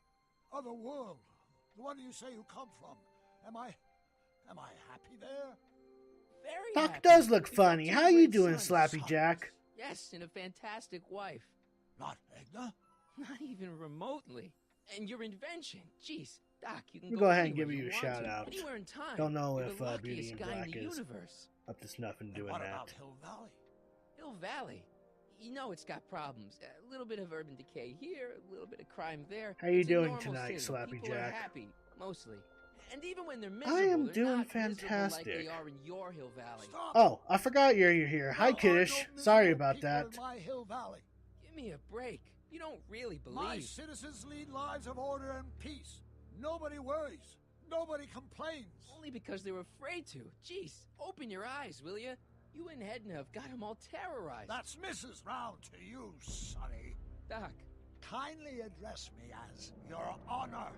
other world, the one you say you come from, am I happy there? Very Doc happy. does look You've got funny. two How you great doing, sons. Slappy Jack? Yes, and a fantastic wife. Not Edna? Not even remotely. And your invention. Jeez, Doc, you can We'll go go ahead and anywhere give you a want shout to, out. Anywhere in time. Don't know You're if the Beauty luckiest and guy Black in the is universe. up to snuff and doing What that. about Hill Valley? Hill Valley. You know it's got problems. A little bit of urban decay here, a little bit of crime there. How you It's a doing normal tonight, city. Slappy People are Jack? happy, mostly. And even when they're miserable, I am they're doing not miserable fantastic. like they are in your Hill Valley. Stop! Oh, I forgot you're here. Hi, Kiddish. Sorry about that. In my Hill Valley. Give me a break. You don't really believe. My citizens lead lives of order and peace. Nobody worries. Nobody complains. Only because they were afraid to. Jeez, open your eyes, will you? You and Edna have got them all terrorized. That's Mrs. Brown to you, Sonny. Doc. Kindly address me as Your Honor.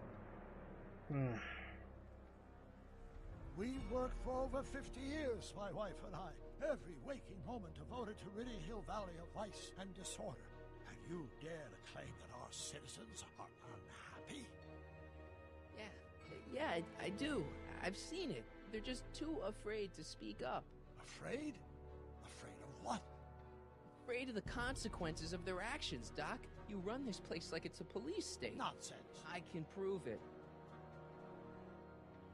We worked for over 50 years, my wife and I. Every waking moment devoted to ridding Hill Valley of vice and disorder. And you dare to claim that our citizens are unhappy? Yeah, I do. I've seen it. They're just too afraid to speak up. Afraid? Afraid of what? Afraid of the consequences of their actions, Doc. You run this place like it's a police state. Nonsense. I can prove it.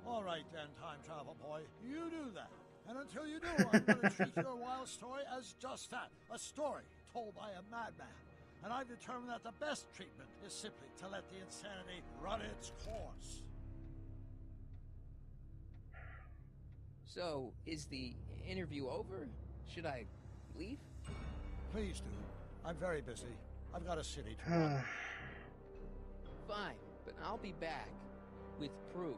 All right then, time travel boy. You do that. And until you do, I'm going to treat your wild story as just that. A story told by a madman. And I've determined that the best treatment is simply to let the insanity run its course. So, is the interview over? Should I leave? Please do. I'm very busy. I've got a city to run. Fine, but I'll be back with proof.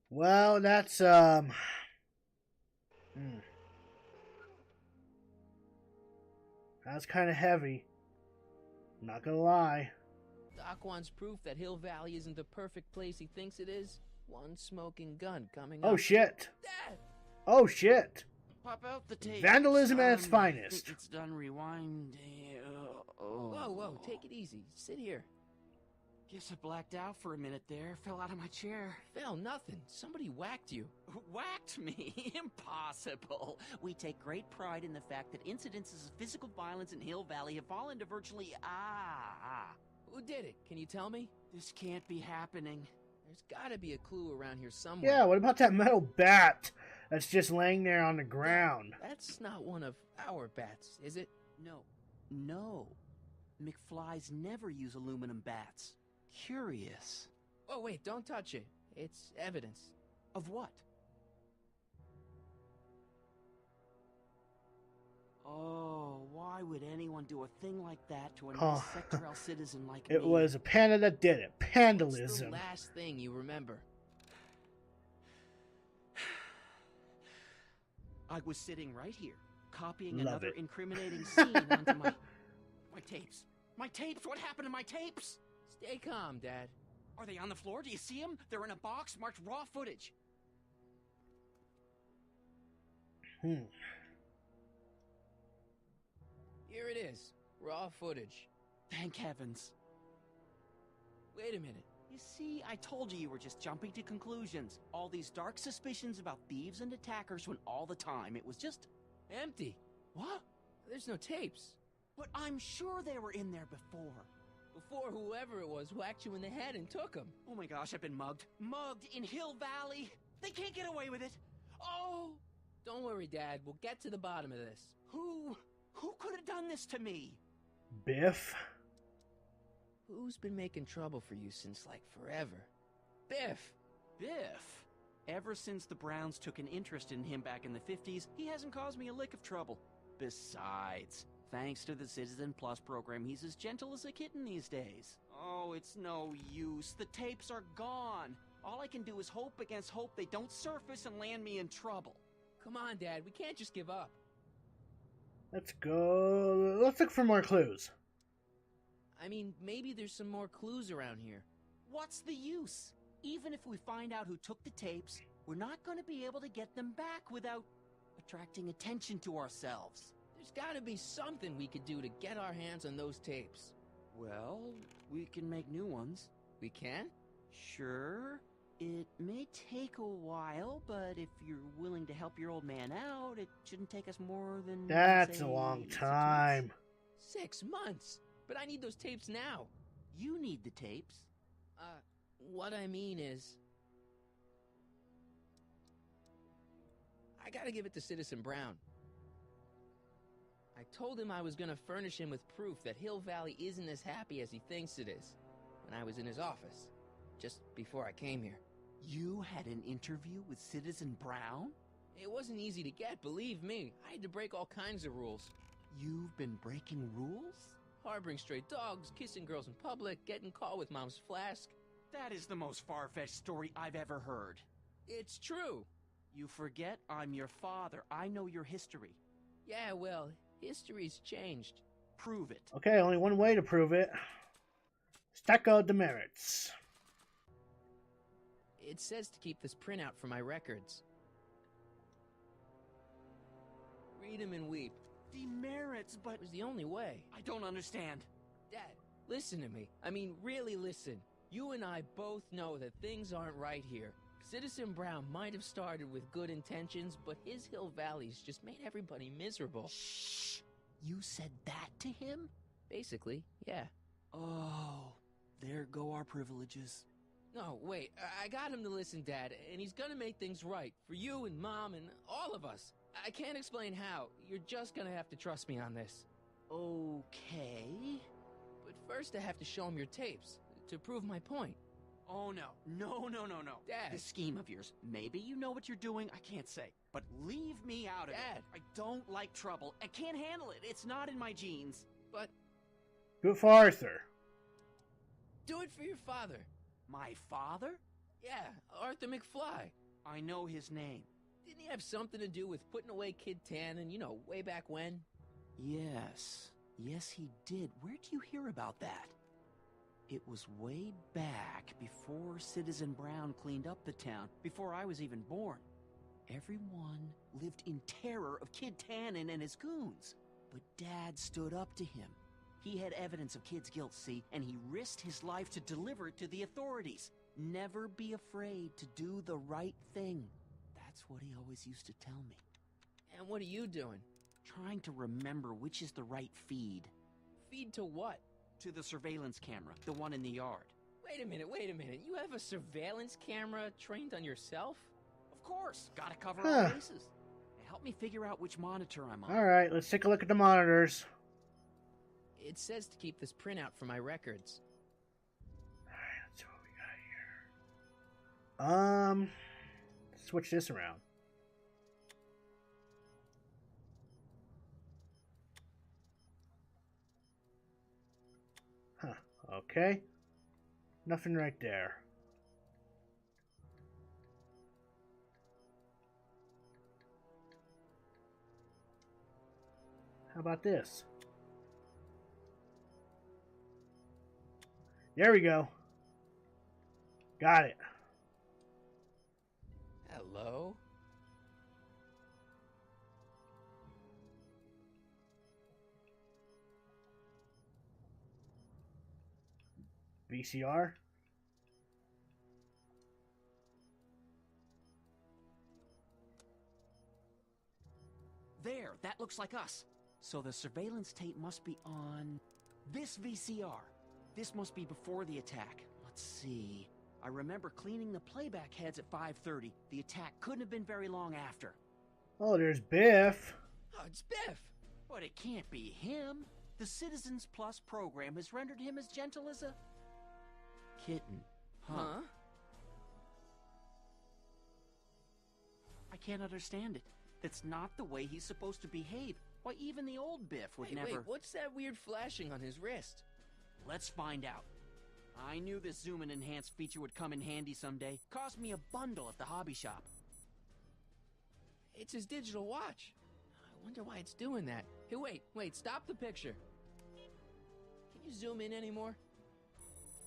Well, that's that's kind of heavy. Not gonna lie. Doc wants proof that Hill Valley isn't the perfect place he thinks it is. One smoking gun coming up. Oh shit. Dad! Oh shit. Pop out the tape. Vandalism at its I finest. think it's done. Rewind. Whoa, take it easy. Sit here. Guess I blacked out for a minute there. Fell out of my chair. Fell nothing. Somebody whacked you. Whacked me? Impossible. We take great pride in the fact that incidences of physical violence in Hill Valley have fallen to virtually Who did it? Can you tell me? This can't be happening. There's gotta be a clue around here somewhere. Yeah, what about that metal bat that's just laying there on the ground? That's not one of our bats, is it? No. McFlys never use aluminum bats. Curious. Oh, wait, don't touch it. It's evidence. Of what? Oh, why would anyone do a thing like that to a nice Sector L citizen like me? It was a panda that did it. Pandalism. What's the last thing you remember? I was sitting right here, copying Love another it. incriminating scene onto my tapes. My tapes? What happened to my tapes? Stay calm, Dad. Are they on the floor? Do you see them? They're in a box marked raw footage. Here it is. Raw footage. Thank heavens. Wait a minute. You see, I told you were just jumping to conclusions. All these dark suspicions about thieves and attackers when all the time it was just... empty. What? There's no tapes. But I'm sure they were in there before. Before whoever it was whacked you in the head and took them. Oh my gosh, I've been mugged. Mugged in Hill Valley. They can't get away with it. Oh! Don't worry, Dad. We'll get to the bottom of this. Who could have done this to me? Biff? Who's been making trouble for you since, like, forever? Biff! Biff? Ever since the Browns took an interest in him back in the 50s, he hasn't caused me a lick of trouble. Besides, Thanks to the Citizen Plus program, he's as gentle as a kitten these days. Oh, it's no use. The tapes are gone. All I can do is hope against hope they don't surface and land me in trouble. Come on, Dad. We can't just give up. Let's go. Let's look for more clues. I mean, maybe there's some more clues around here. What's the use? Even if we find out who took the tapes, we're not going to be able to get them back without attracting attention to ourselves. There's gotta be something we could do to get our hands on those tapes. Well, we can make new ones. We can? Sure. It may take a while, but if you're willing to help your old man out, it shouldn't take us more than... That's say, a long 6 time. months. 6 months? But I need those tapes now. You need the tapes. What I mean is... I gotta give it to Citizen Brown. I told him I was gonna furnish him with proof that Hill Valley isn't as happy as he thinks it is when I was in his office, just before I came here. You had an interview with Citizen Brown? It wasn't easy to get, believe me. I had to break all kinds of rules. You've been breaking rules? Harboring stray dogs, kissing girls in public, getting caught with Mom's flask. That is the most far-fetched story I've ever heard. It's true. You forget I'm your father. I know your history. Yeah, well, history's changed. Prove it. Okay, only one way to prove it. Stack out the merits. It says to keep this printout for my records. Read 'em and weep. Demerits, but... It was the only way. I don't understand. Dad, listen to me. I mean, really listen. You and I both know that things aren't right here. Citizen Brown might have started with good intentions, but his Hill Valley's just made everybody miserable. Shh! You said that to him? Basically, yeah. Oh, there go our privileges. No, wait, I got him to listen, Dad, and he's gonna make things right. For you and Mom and all of us. I can't explain how. You're just gonna have to trust me on this. Okay. But first I have to show him your tapes, to prove my point. Oh, no. No. Dad. This scheme of yours, maybe you know what you're doing, I can't say. But leave me out of Dad. it. I don't like trouble. I can't handle it. It's not in my genes. But... Do it for Arthur. Do it for your father. My father? Yeah, Arthur McFly. I know his name. Didn't he have something to do with putting away Kid Tannen, way back when? Yes, he did. Where'd you hear about that? It was way back before Citizen Brown cleaned up the town, before I was even born. Everyone lived in terror of Kid Tannen and his goons. But Dad stood up to him. He had evidence of Kid's guilt, see, and he risked his life to deliver it to the authorities. Never be afraid to do the right thing. That's what he always used to tell me. And what are you doing? Trying to remember which is the right feed. Feed to what? To the surveillance camera, the one in the yard. Wait a minute. You have a surveillance camera trained on yourself? Of course. Gotta cover all bases. Help me figure out which monitor I'm on. Alright, let's take a look at the monitors. It says to keep this printout for my records. Alright, let's see what we got here. Switch this around. Huh, okay. Nothing right there. How about this? There we go. Got it. Hello? VCR? There, that looks like us. So the surveillance tape must be on this VCR. This must be before the attack. Let's see. I remember cleaning the playback heads at 5:30. The attack couldn't have been very long after. Oh, there's Biff. Oh, it's Biff. But it can't be him. The Citizens Plus program has rendered him as gentle as a kitten. Huh? I can't understand it. That's not the way he's supposed to behave. Why, even the old Biff would never... Wait, what's that weird flashing on his wrist? Let's find out. I knew this zoom and enhance feature would come in handy someday. Cost me a bundle at the hobby shop. It's his digital watch. I wonder why it's doing that. Hey, wait, stop the picture. Can you zoom in anymore?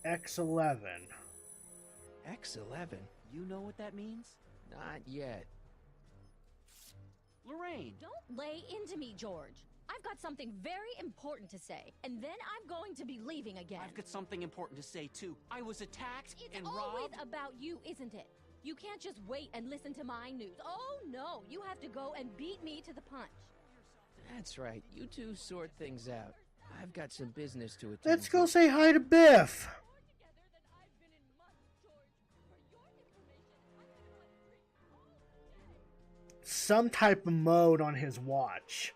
X11. X11? You know what that means? Not yet. Lorraine! Don't lay into me, George. I've got something very important to say, and then I'm going to be leaving again. I've got something important to say, too. I was attacked and robbed. It's always about you, isn't it? You can't just wait and listen to my news. Oh, no, you have to go and beat me to the punch. That's right. You two sort things out. I've got some business to attend Let's to. go say hi to Biff. Some type of mode on his watch.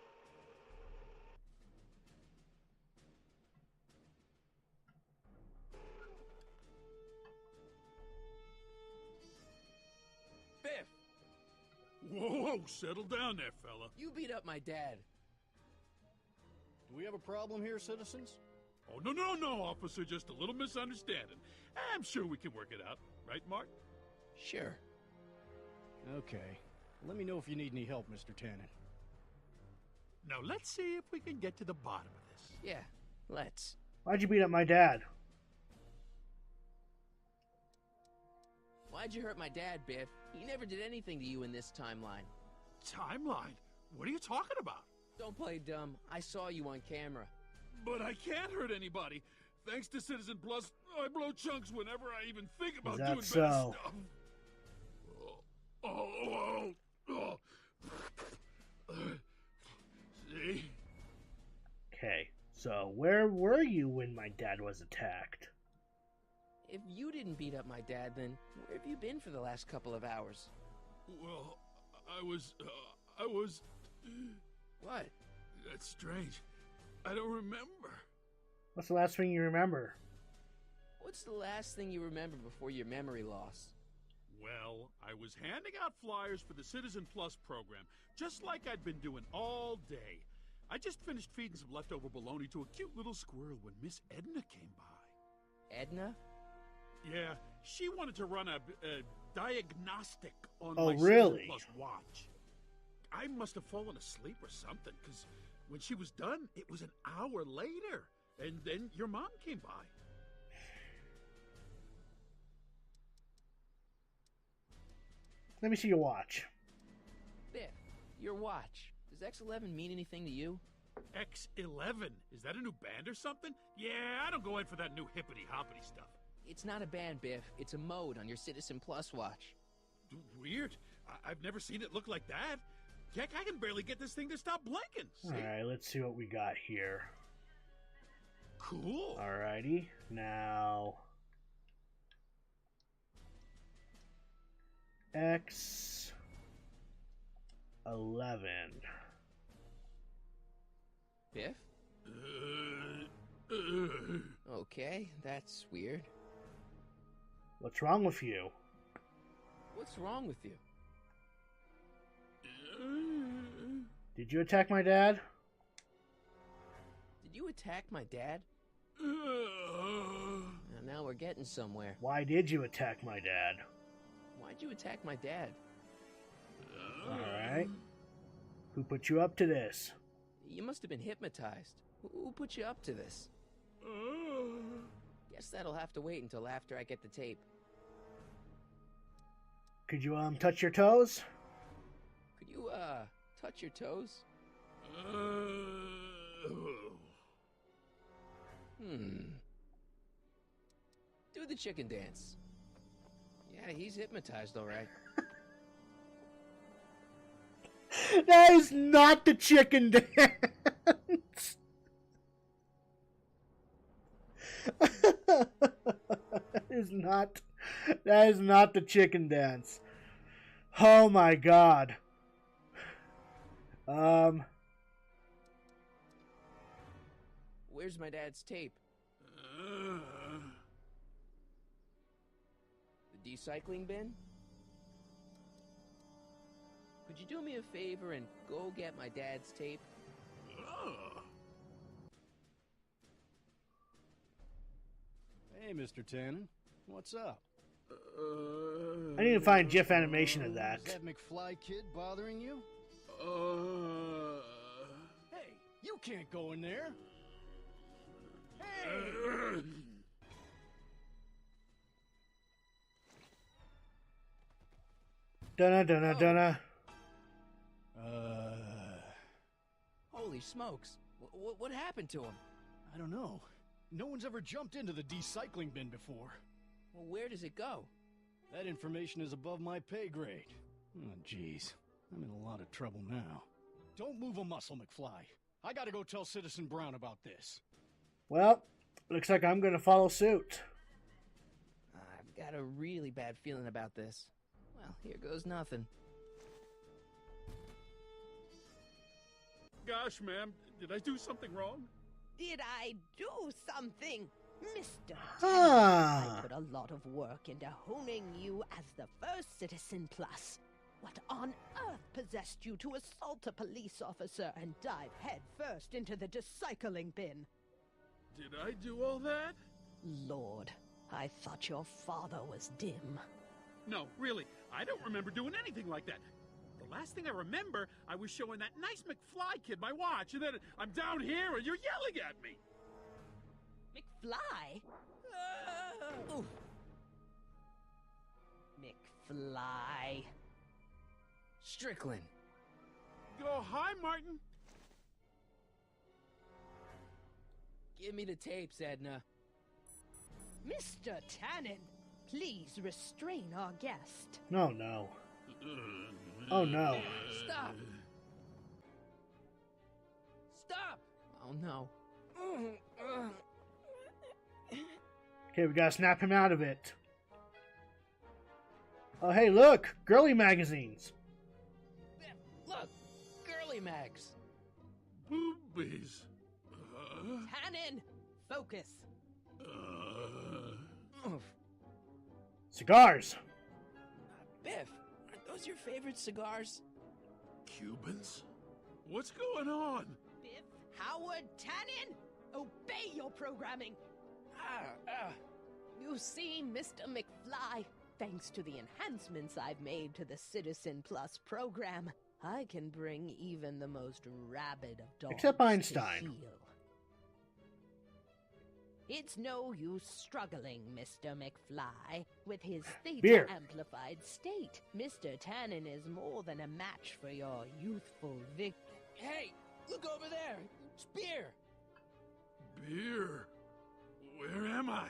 Biff! Whoa, settle down there, fella. You beat up my dad. Do we have a problem here, citizens? Oh, no, officer. Just a little misunderstanding. I'm sure we can work it out. Right, Martin? Sure. Okay. Let me know if you need any help, Mr. Tannen. Now, let's see if we can get to the bottom of this. Yeah, let's. Why'd you beat up my dad? Why'd you hurt my dad, Biff? He never did anything to you in this timeline. Timeline? What are you talking about? Don't play dumb. I saw you on camera. But I can't hurt anybody. Thanks to Citizen Plus, I blow chunks whenever I even think about Is that doing bad so? stuff. Oh. See? Okay, so where were you when my dad was attacked? If you didn't beat up my dad, then where have you been for the last couple of hours? Well, I was... What? That's strange. I don't remember. What's the last thing you remember? What's the last thing you remember before your memory loss? Well, I was handing out flyers for the Citizen Plus program, just like I'd been doing all day. I just finished feeding some leftover bologna to a cute little squirrel when Miss Edna came by. Edna? Yeah, she wanted to run a diagnostic on Oh, my really? Citizen Plus watch. I must have fallen asleep or something, because when she was done, it was an hour later. And then your mom came by. Let me see your watch. Biff, your watch. Does X11 mean anything to you? X11? Is that a new band or something? Yeah, I don't go in for that new hippity-hoppity stuff. It's not a band, Biff. It's a mode on your Citizen Plus watch. Weird. I've never seen it look like that. Heck, I can barely get this thing to stop blinking. See? Alright, let's see what we got here. Cool. Alrighty, now... X11. Biff? Okay, that's weird. What's wrong with you? What's wrong with you? Did you attack my dad? Did you attack my dad? Now we're getting somewhere. Why did you attack my dad? Why'd you attack my dad? Alright. Who put you up to this? You must have been hypnotized. Who put you up to this? Guess that'll have to wait until after I get the tape. Could you, touch your toes? Could you, touch your toes? Do the chicken dance. Yeah, he's hypnotized, all right. That is not the chicken dance. That is not the chicken dance. Oh my god. Where's my dad's tape? The recycling bin? Could you do me a favor and go get my dad's tape? Hey, Mr. Tannen. What's up? I need to find GIF animation of Is that. that McFly kid bothering you? Hey, you can't go in there. Hey! Dunna dunna dunna. Holy smokes. What happened to him? I don't know. No one's ever jumped into the decycling bin before. Well, where does it go? That information is above my pay grade. Oh, jeez. I'm in a lot of trouble now. Don't move a muscle, McFly. I gotta go tell Citizen Brown about this. Well, looks like I'm gonna follow suit. I've got a really bad feeling about this. Well, here goes nothing. Gosh, ma'am, did I do something wrong? Did I do something? Mr. Ah. I put a lot of work into honing you as the first Citizen Plus. What on earth possessed you to assault a police officer and dive headfirst into the decycling bin? Did I do all that? Lord, I thought your father was dim. No, really, I don't remember doing anything like that. The last thing I remember, I was showing that nice McFly kid my watch, and then I'm down here and you're yelling at me. McFly? Oof. McFly. Strickland. Oh, hi, Martin. Give me the tapes, Edna. Mr. Tannen, please restrain our guest. No, no. Oh, no. Stop! Stop! Oh, no. Okay, we gotta snap him out of it. Oh, hey, look! Girly magazines! Look! Girly mags! Boobies. Tannen, focus. Cigars! Biff, aren't those your favorite cigars? Cubans? What's going on? Biff Howard Tannen, obey your programming. You see, Mr. McFly, thanks to the enhancements I've made to the Citizen Plus program, I can bring even the most rabid of dogs Except Einstein. to heel. It's no use struggling, Mr. McFly. With his Beer. theta-amplified state, Mr. Tannen is more than a match for your youthful victim. Hey, look over there! It's beer! Beer? Where am I?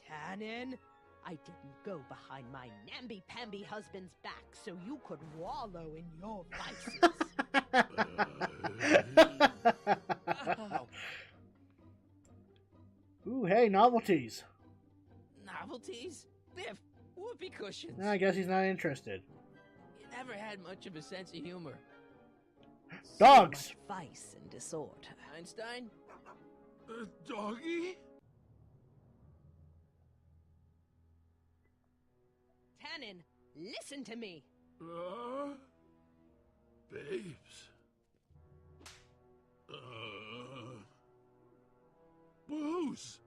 Tannen, I didn't go behind my namby-pamby husband's back so you could wallow in your vices. Oh, Ooh, hey, novelties. novelties? Biff, whoopee cushions. I guess he's not interested. You never had much of a sense of humor. Dogs! So much vice and disorder. Einstein? Doggy? Tannen, listen to me. Babes. Booze.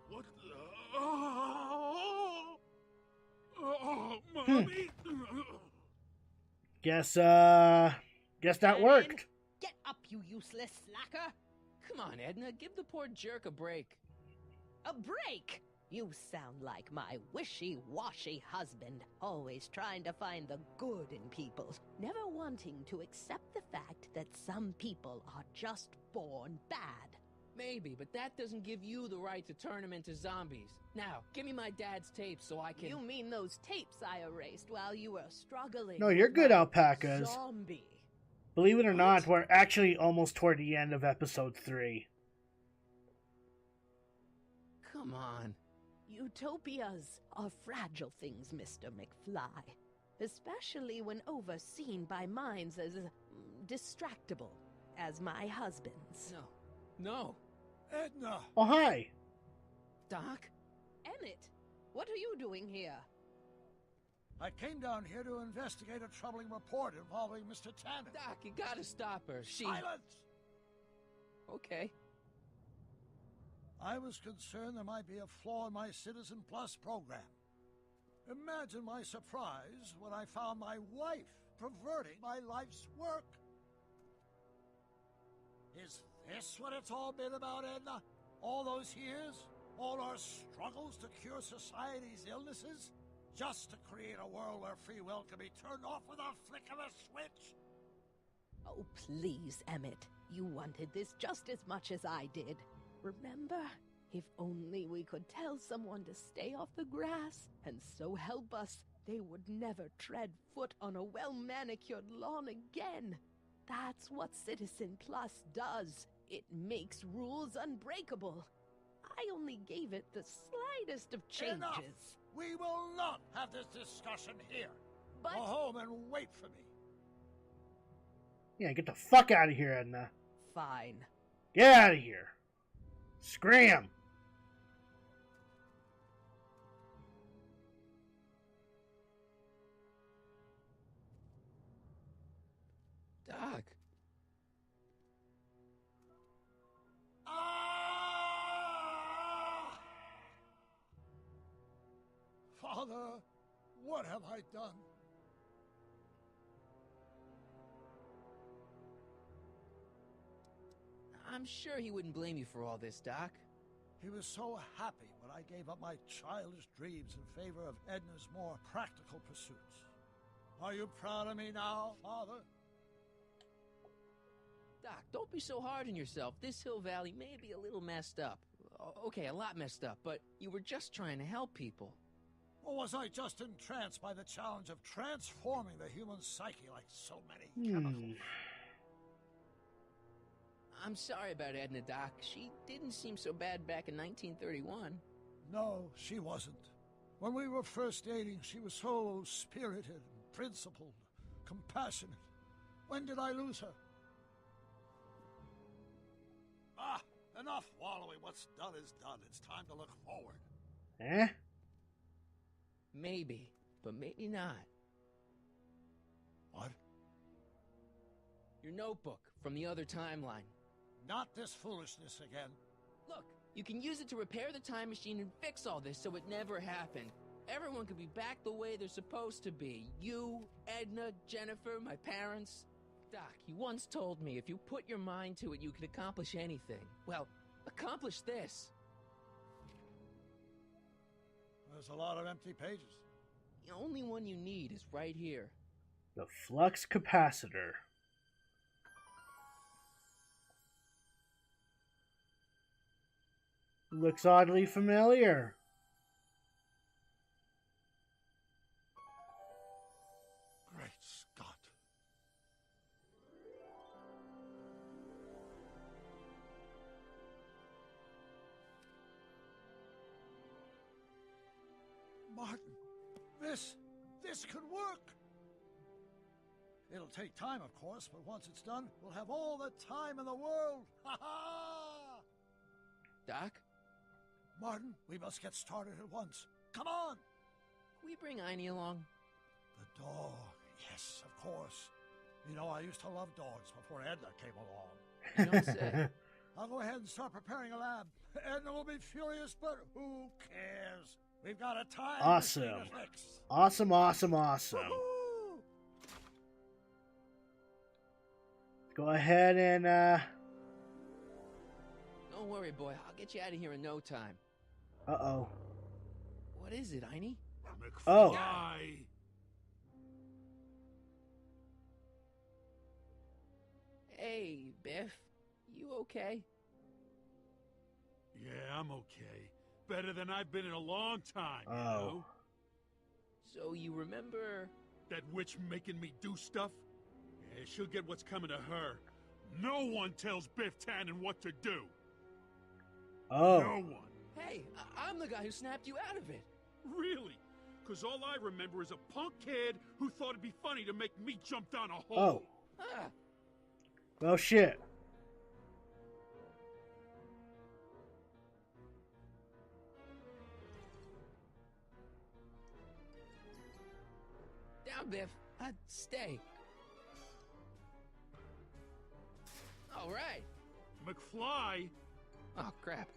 What the? Oh, Mommy! Guess that worked. Get up, you useless slacker. Come on, Edna, give the poor jerk a break. A break? You sound like my wishy-washy husband, always trying to find the good in people, never wanting to accept the fact that some people are just born bad. Maybe, but that doesn't give you the right to turn them into zombies. Now, give me my dad's tapes so I can... You mean those tapes I erased while you were struggling? No, you're with good, my alpacas. Zombie. Believe it or not, we're actually almost toward the end of episode 3. Come on. Utopias are fragile things, Mr. McFly. Especially when overseen by minds as distractible as my husband's. No. Edna! Oh, hi. Doc? Emmett, what are you doing here? I came down here to investigate a troubling report involving Mr. Tannen. Doc, you gotta stop her. Silence! Okay. I was concerned there might be a flaw in my Citizen Plus program. Imagine my surprise when I found my wife perverting my life's work. Is this what it's all been about, Edna? All those years? All our struggles to cure society's illnesses? Just to create a world where free will can be turned off with a flick of a switch? Oh, please, Emmett. You wanted this just as much as I did. Remember? If only we could tell someone to stay off the grass, and so help us, they would never tread foot on a well-manicured lawn again. That's what Citizen Plus does. It makes rules unbreakable. I only gave it the slightest of changes. Enough! We will not have this discussion here. But... Go home and wait for me. Yeah, get the fuck out of here, Edna. Fine. Get out of here. Scram! Doc. Father, what have I done? I'm sure he wouldn't blame you for all this, Doc. He was so happy when I gave up my childish dreams in favor of Edna's more practical pursuits. Are you proud of me now, Father? Doc, don't be so hard on yourself. This Hill Valley may be a little messed up. Okay, a lot messed up, but you were just trying to help people. Or was I just entranced by the challenge of transforming the human psyche like so many chemicals? I'm sorry about Edna, Doc. She didn't seem so bad back in 1931. No, she wasn't. When we were first dating, she was so spirited, principled, compassionate. When did I lose her? Enough wallowing. What's done is done. It's time to look forward. Eh? Maybe, but maybe not. What? Your notebook from the other timeline. Not this foolishness again. Look, you can use it to repair the time machine and fix all this so it never happened. Everyone could be back the way they're supposed to be. You, Edna, Jennifer, my parents. Doc, you once told me if you put your mind to it, you could accomplish anything. Well, accomplish this. There's a lot of empty pages. The only one you need is right here. The flux capacitor. Looks oddly familiar. Great Scott. Martin, this could work. It'll take time, of course, but once it's done, we'll have all the time in the world. Ha ha! Doc? Martin, we must get started at once. Come on! Can we bring Einie along? The dog. Yes, of course. You know, I used to love dogs before Edna came along. You don't say. I'll go ahead and start preparing a lab. Edna will be furious, but who cares? We've got a time Awesome. machine to fix. Awesome. Woo-hoo! Go ahead and, Don't worry, boy. I'll get you out of here in no time. Uh-oh. What is it, Einie? Oh. Hey, Biff. You okay? Yeah, I'm okay. Better than I've been in a long time, you know? So you remember... That witch making me do stuff? Yeah, she'll get what's coming to her. No one tells Biff Tannen what to do. Oh. No one. Hey, I'm the guy who snapped you out of it. Really? Because all I remember is a punk kid who thought it'd be funny to make me jump down a hole. Oh. Ah. Well, shit. Down, Biff. Stay. All right. McFly? Oh, crap.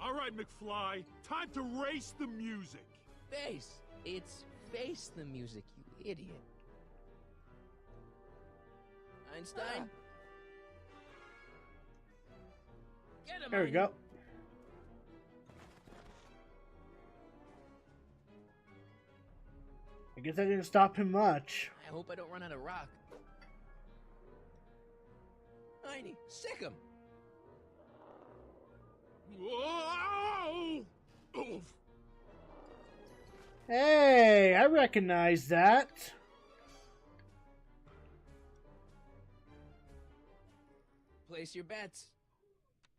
All right, McFly. Time to race the music. Face. It's face the music, you idiot. Einstein? Get him, There we Einstein. go. I guess I didn't stop him much. I hope I don't run out of rock. Heine, sick him. Whoa! Oof. Hey, I recognize that. Place your bets.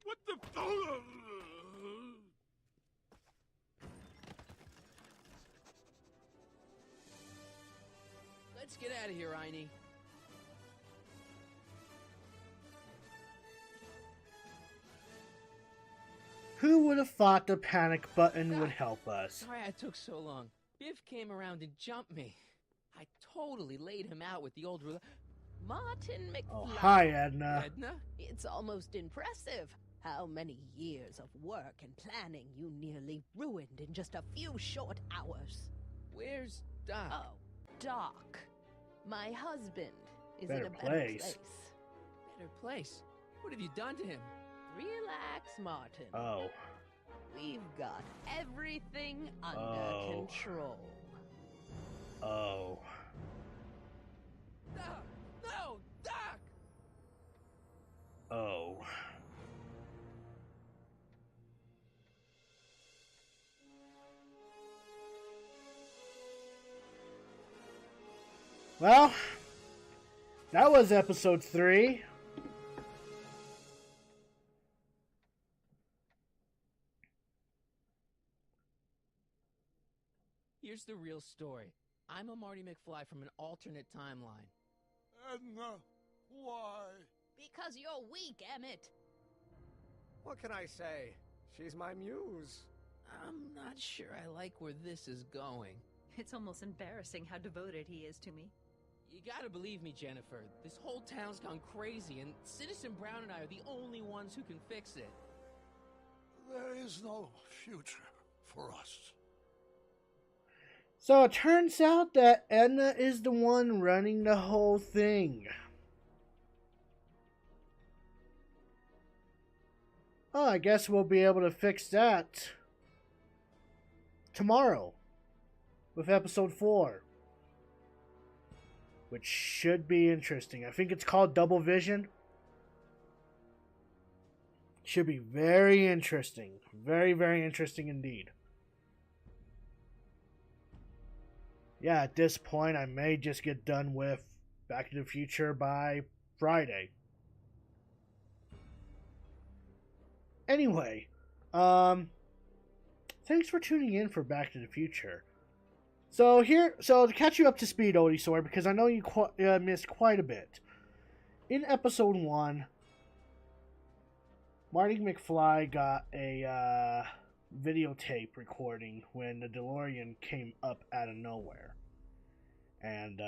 What the? Let's get out of here, Heine. Who would have thought the panic button would help us? Sorry I took so long. Biff came around and jumped me. I totally laid him out with the old ruler. Martin McFly. Oh, hi, Edna. Edna? It's almost impressive how many years of work and planning you nearly ruined in just a few short hours. Where's Doc? Oh, Doc. My husband is Better in a better place. place. Better place? What have you done to him? Relax, Martin. Oh. We've got everything under Oh. control. Oh. Doc! No! Doc! Oh. Well, that was episode 3. Here's the real story. I'm a Marty McFly from an alternate timeline. Edna, why? Because you're weak, Emmett. What can I say? She's my muse. I'm not sure I like where this is going. It's almost embarrassing how devoted he is to me. You gotta believe me, Jennifer. This whole town's gone crazy, and Citizen Brown and I are the only ones who can fix it. There is no future for us. So it turns out that Edna is the one running the whole thing. Oh, I guess we'll be able to fix that tomorrow with episode 4. Which should be interesting. I think it's called Double Vision. Should be very interesting. Very, very interesting indeed. Yeah, at this point, I may just get done with Back to the Future by Friday. Anyway, thanks for tuning in for Back to the Future. So to catch you up to speed, Odie, because I know you missed quite a bit. In episode 1, Marty McFly got a videotape recording when the DeLorean came up out of nowhere. And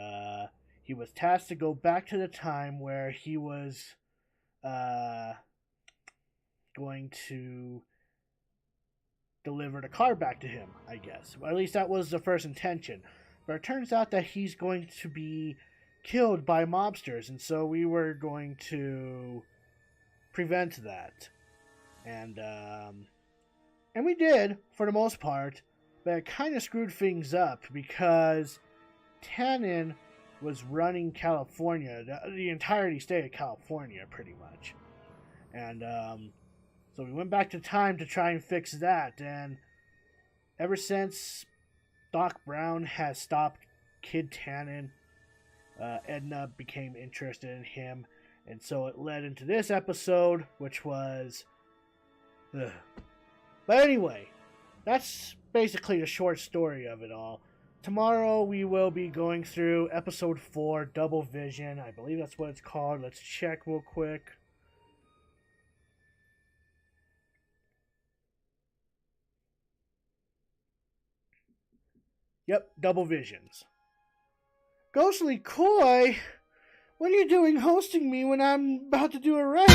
he was tasked to go back to the time where he was going to deliver the car back to him, I guess. Well, at least that was the first intention. But it turns out that he's going to be killed by mobsters, and so we were going to prevent that. And we did, for the most part, but it kind of screwed things up because Tannen was running California, the entirety state of California, pretty much. And so we went back to time to try and fix that, and ever since Doc Brown has stopped Kid Tannen, Edna became interested in him, and so it led into this episode, which was... But anyway, that's basically the short story of it all. tomorrow we will be going through episode 4, Double Vision. I believe that's what it's called. Let's check real quick. Yep, Double Visions. Ghostly Koi, what are you doing hosting me when I'm about to do a raid?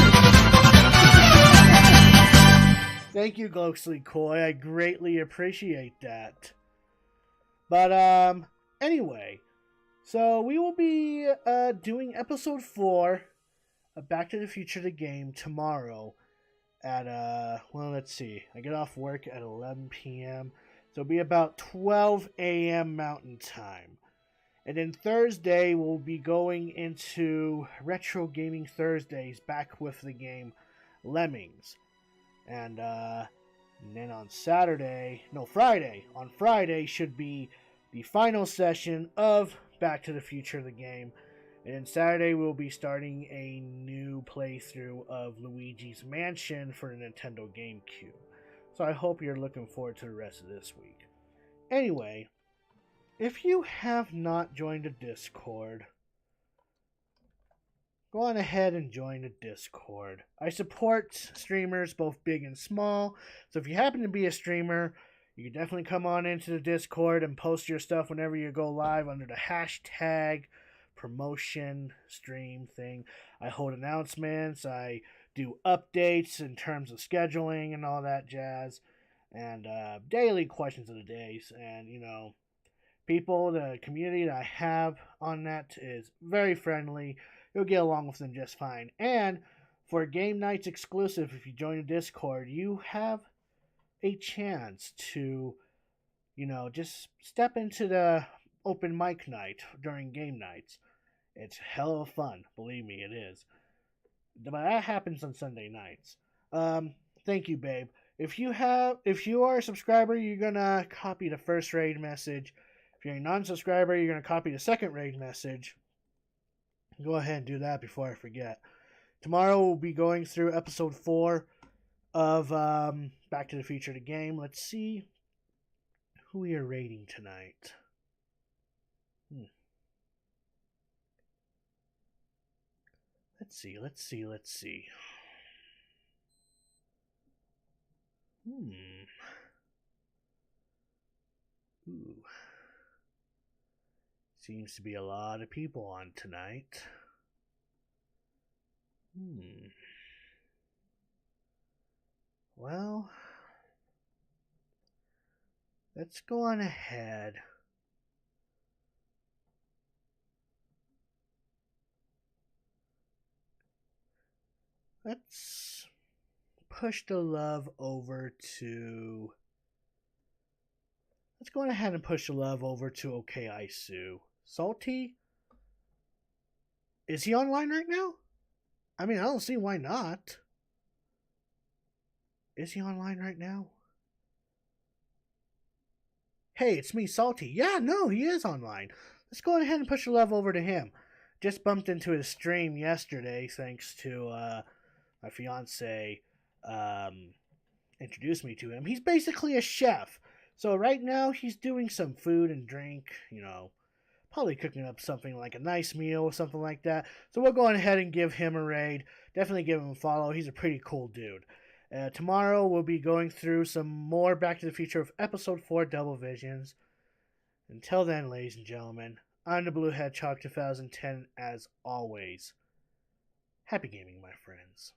Thank you, Ghostly Koi. I greatly appreciate that. But, anyway. So, we will be, doing episode 4 of Back to the Future, the game, tomorrow at, well, let's see. I get off work at 11 p.m., so it'll be about 12 a.m. Mountain Time. And then Thursday, we'll be going into Retro Gaming Thursdays, back with the game Lemmings. And then on Friday. On Friday should be the final session of Back to the Future, the game. And then Saturday, we'll be starting a new playthrough of Luigi's Mansion for the Nintendo GameCube. So I hope you're looking forward to the rest of this week. Anyway, if you have not joined the Discord, go on ahead and join the Discord. I support streamers both big and small, so if you happen to be a streamer, you can definitely come on into the Discord and post your stuff whenever you go live under the hashtag promotion stream thing. I hold announcements, I do updates in terms of scheduling and all that jazz, and daily questions of the days, and people, the community that I have on that is very friendly. You'll get along with them just fine. And for Game Nights exclusive, if you join the Discord, you have a chance to, just step into the open mic night during Game Nights. It's hell of fun. Believe me, it is. But that happens on Sunday nights. Thank you, babe. If you are a subscriber, you're gonna copy the first raid message. If you're a non-subscriber, you're gonna copy the second raid message. Go ahead and do that before I forget. Tomorrow we'll be going through episode 4 of Back to the Future, the game. Let's see who we are raiding tonight. Let's see. Ooh. Seems to be a lot of people on tonight. Well, let's go on ahead. Let's push the love over to... Let's go ahead and push the love over to OK Isu. Salty? Is he online right now? I mean, I don't see why not. Is he online right now? Hey, it's me, Salty. Yeah, no, he is online. Let's go ahead and push the love over to him. Just bumped into his stream yesterday thanks to my fiance introduced me to him. He's basically a chef. So right now he's doing some food and drink, probably cooking up something like a nice meal or something like that. So we'll go ahead and give him a raid. Definitely give him a follow. He's a pretty cool dude. Tomorrow we'll be going through some more Back to the Future of Episode 4 Double Visions. Until then, ladies and gentlemen, I'm the Blue Hedgehog 2010 as always. Happy gaming, my friends.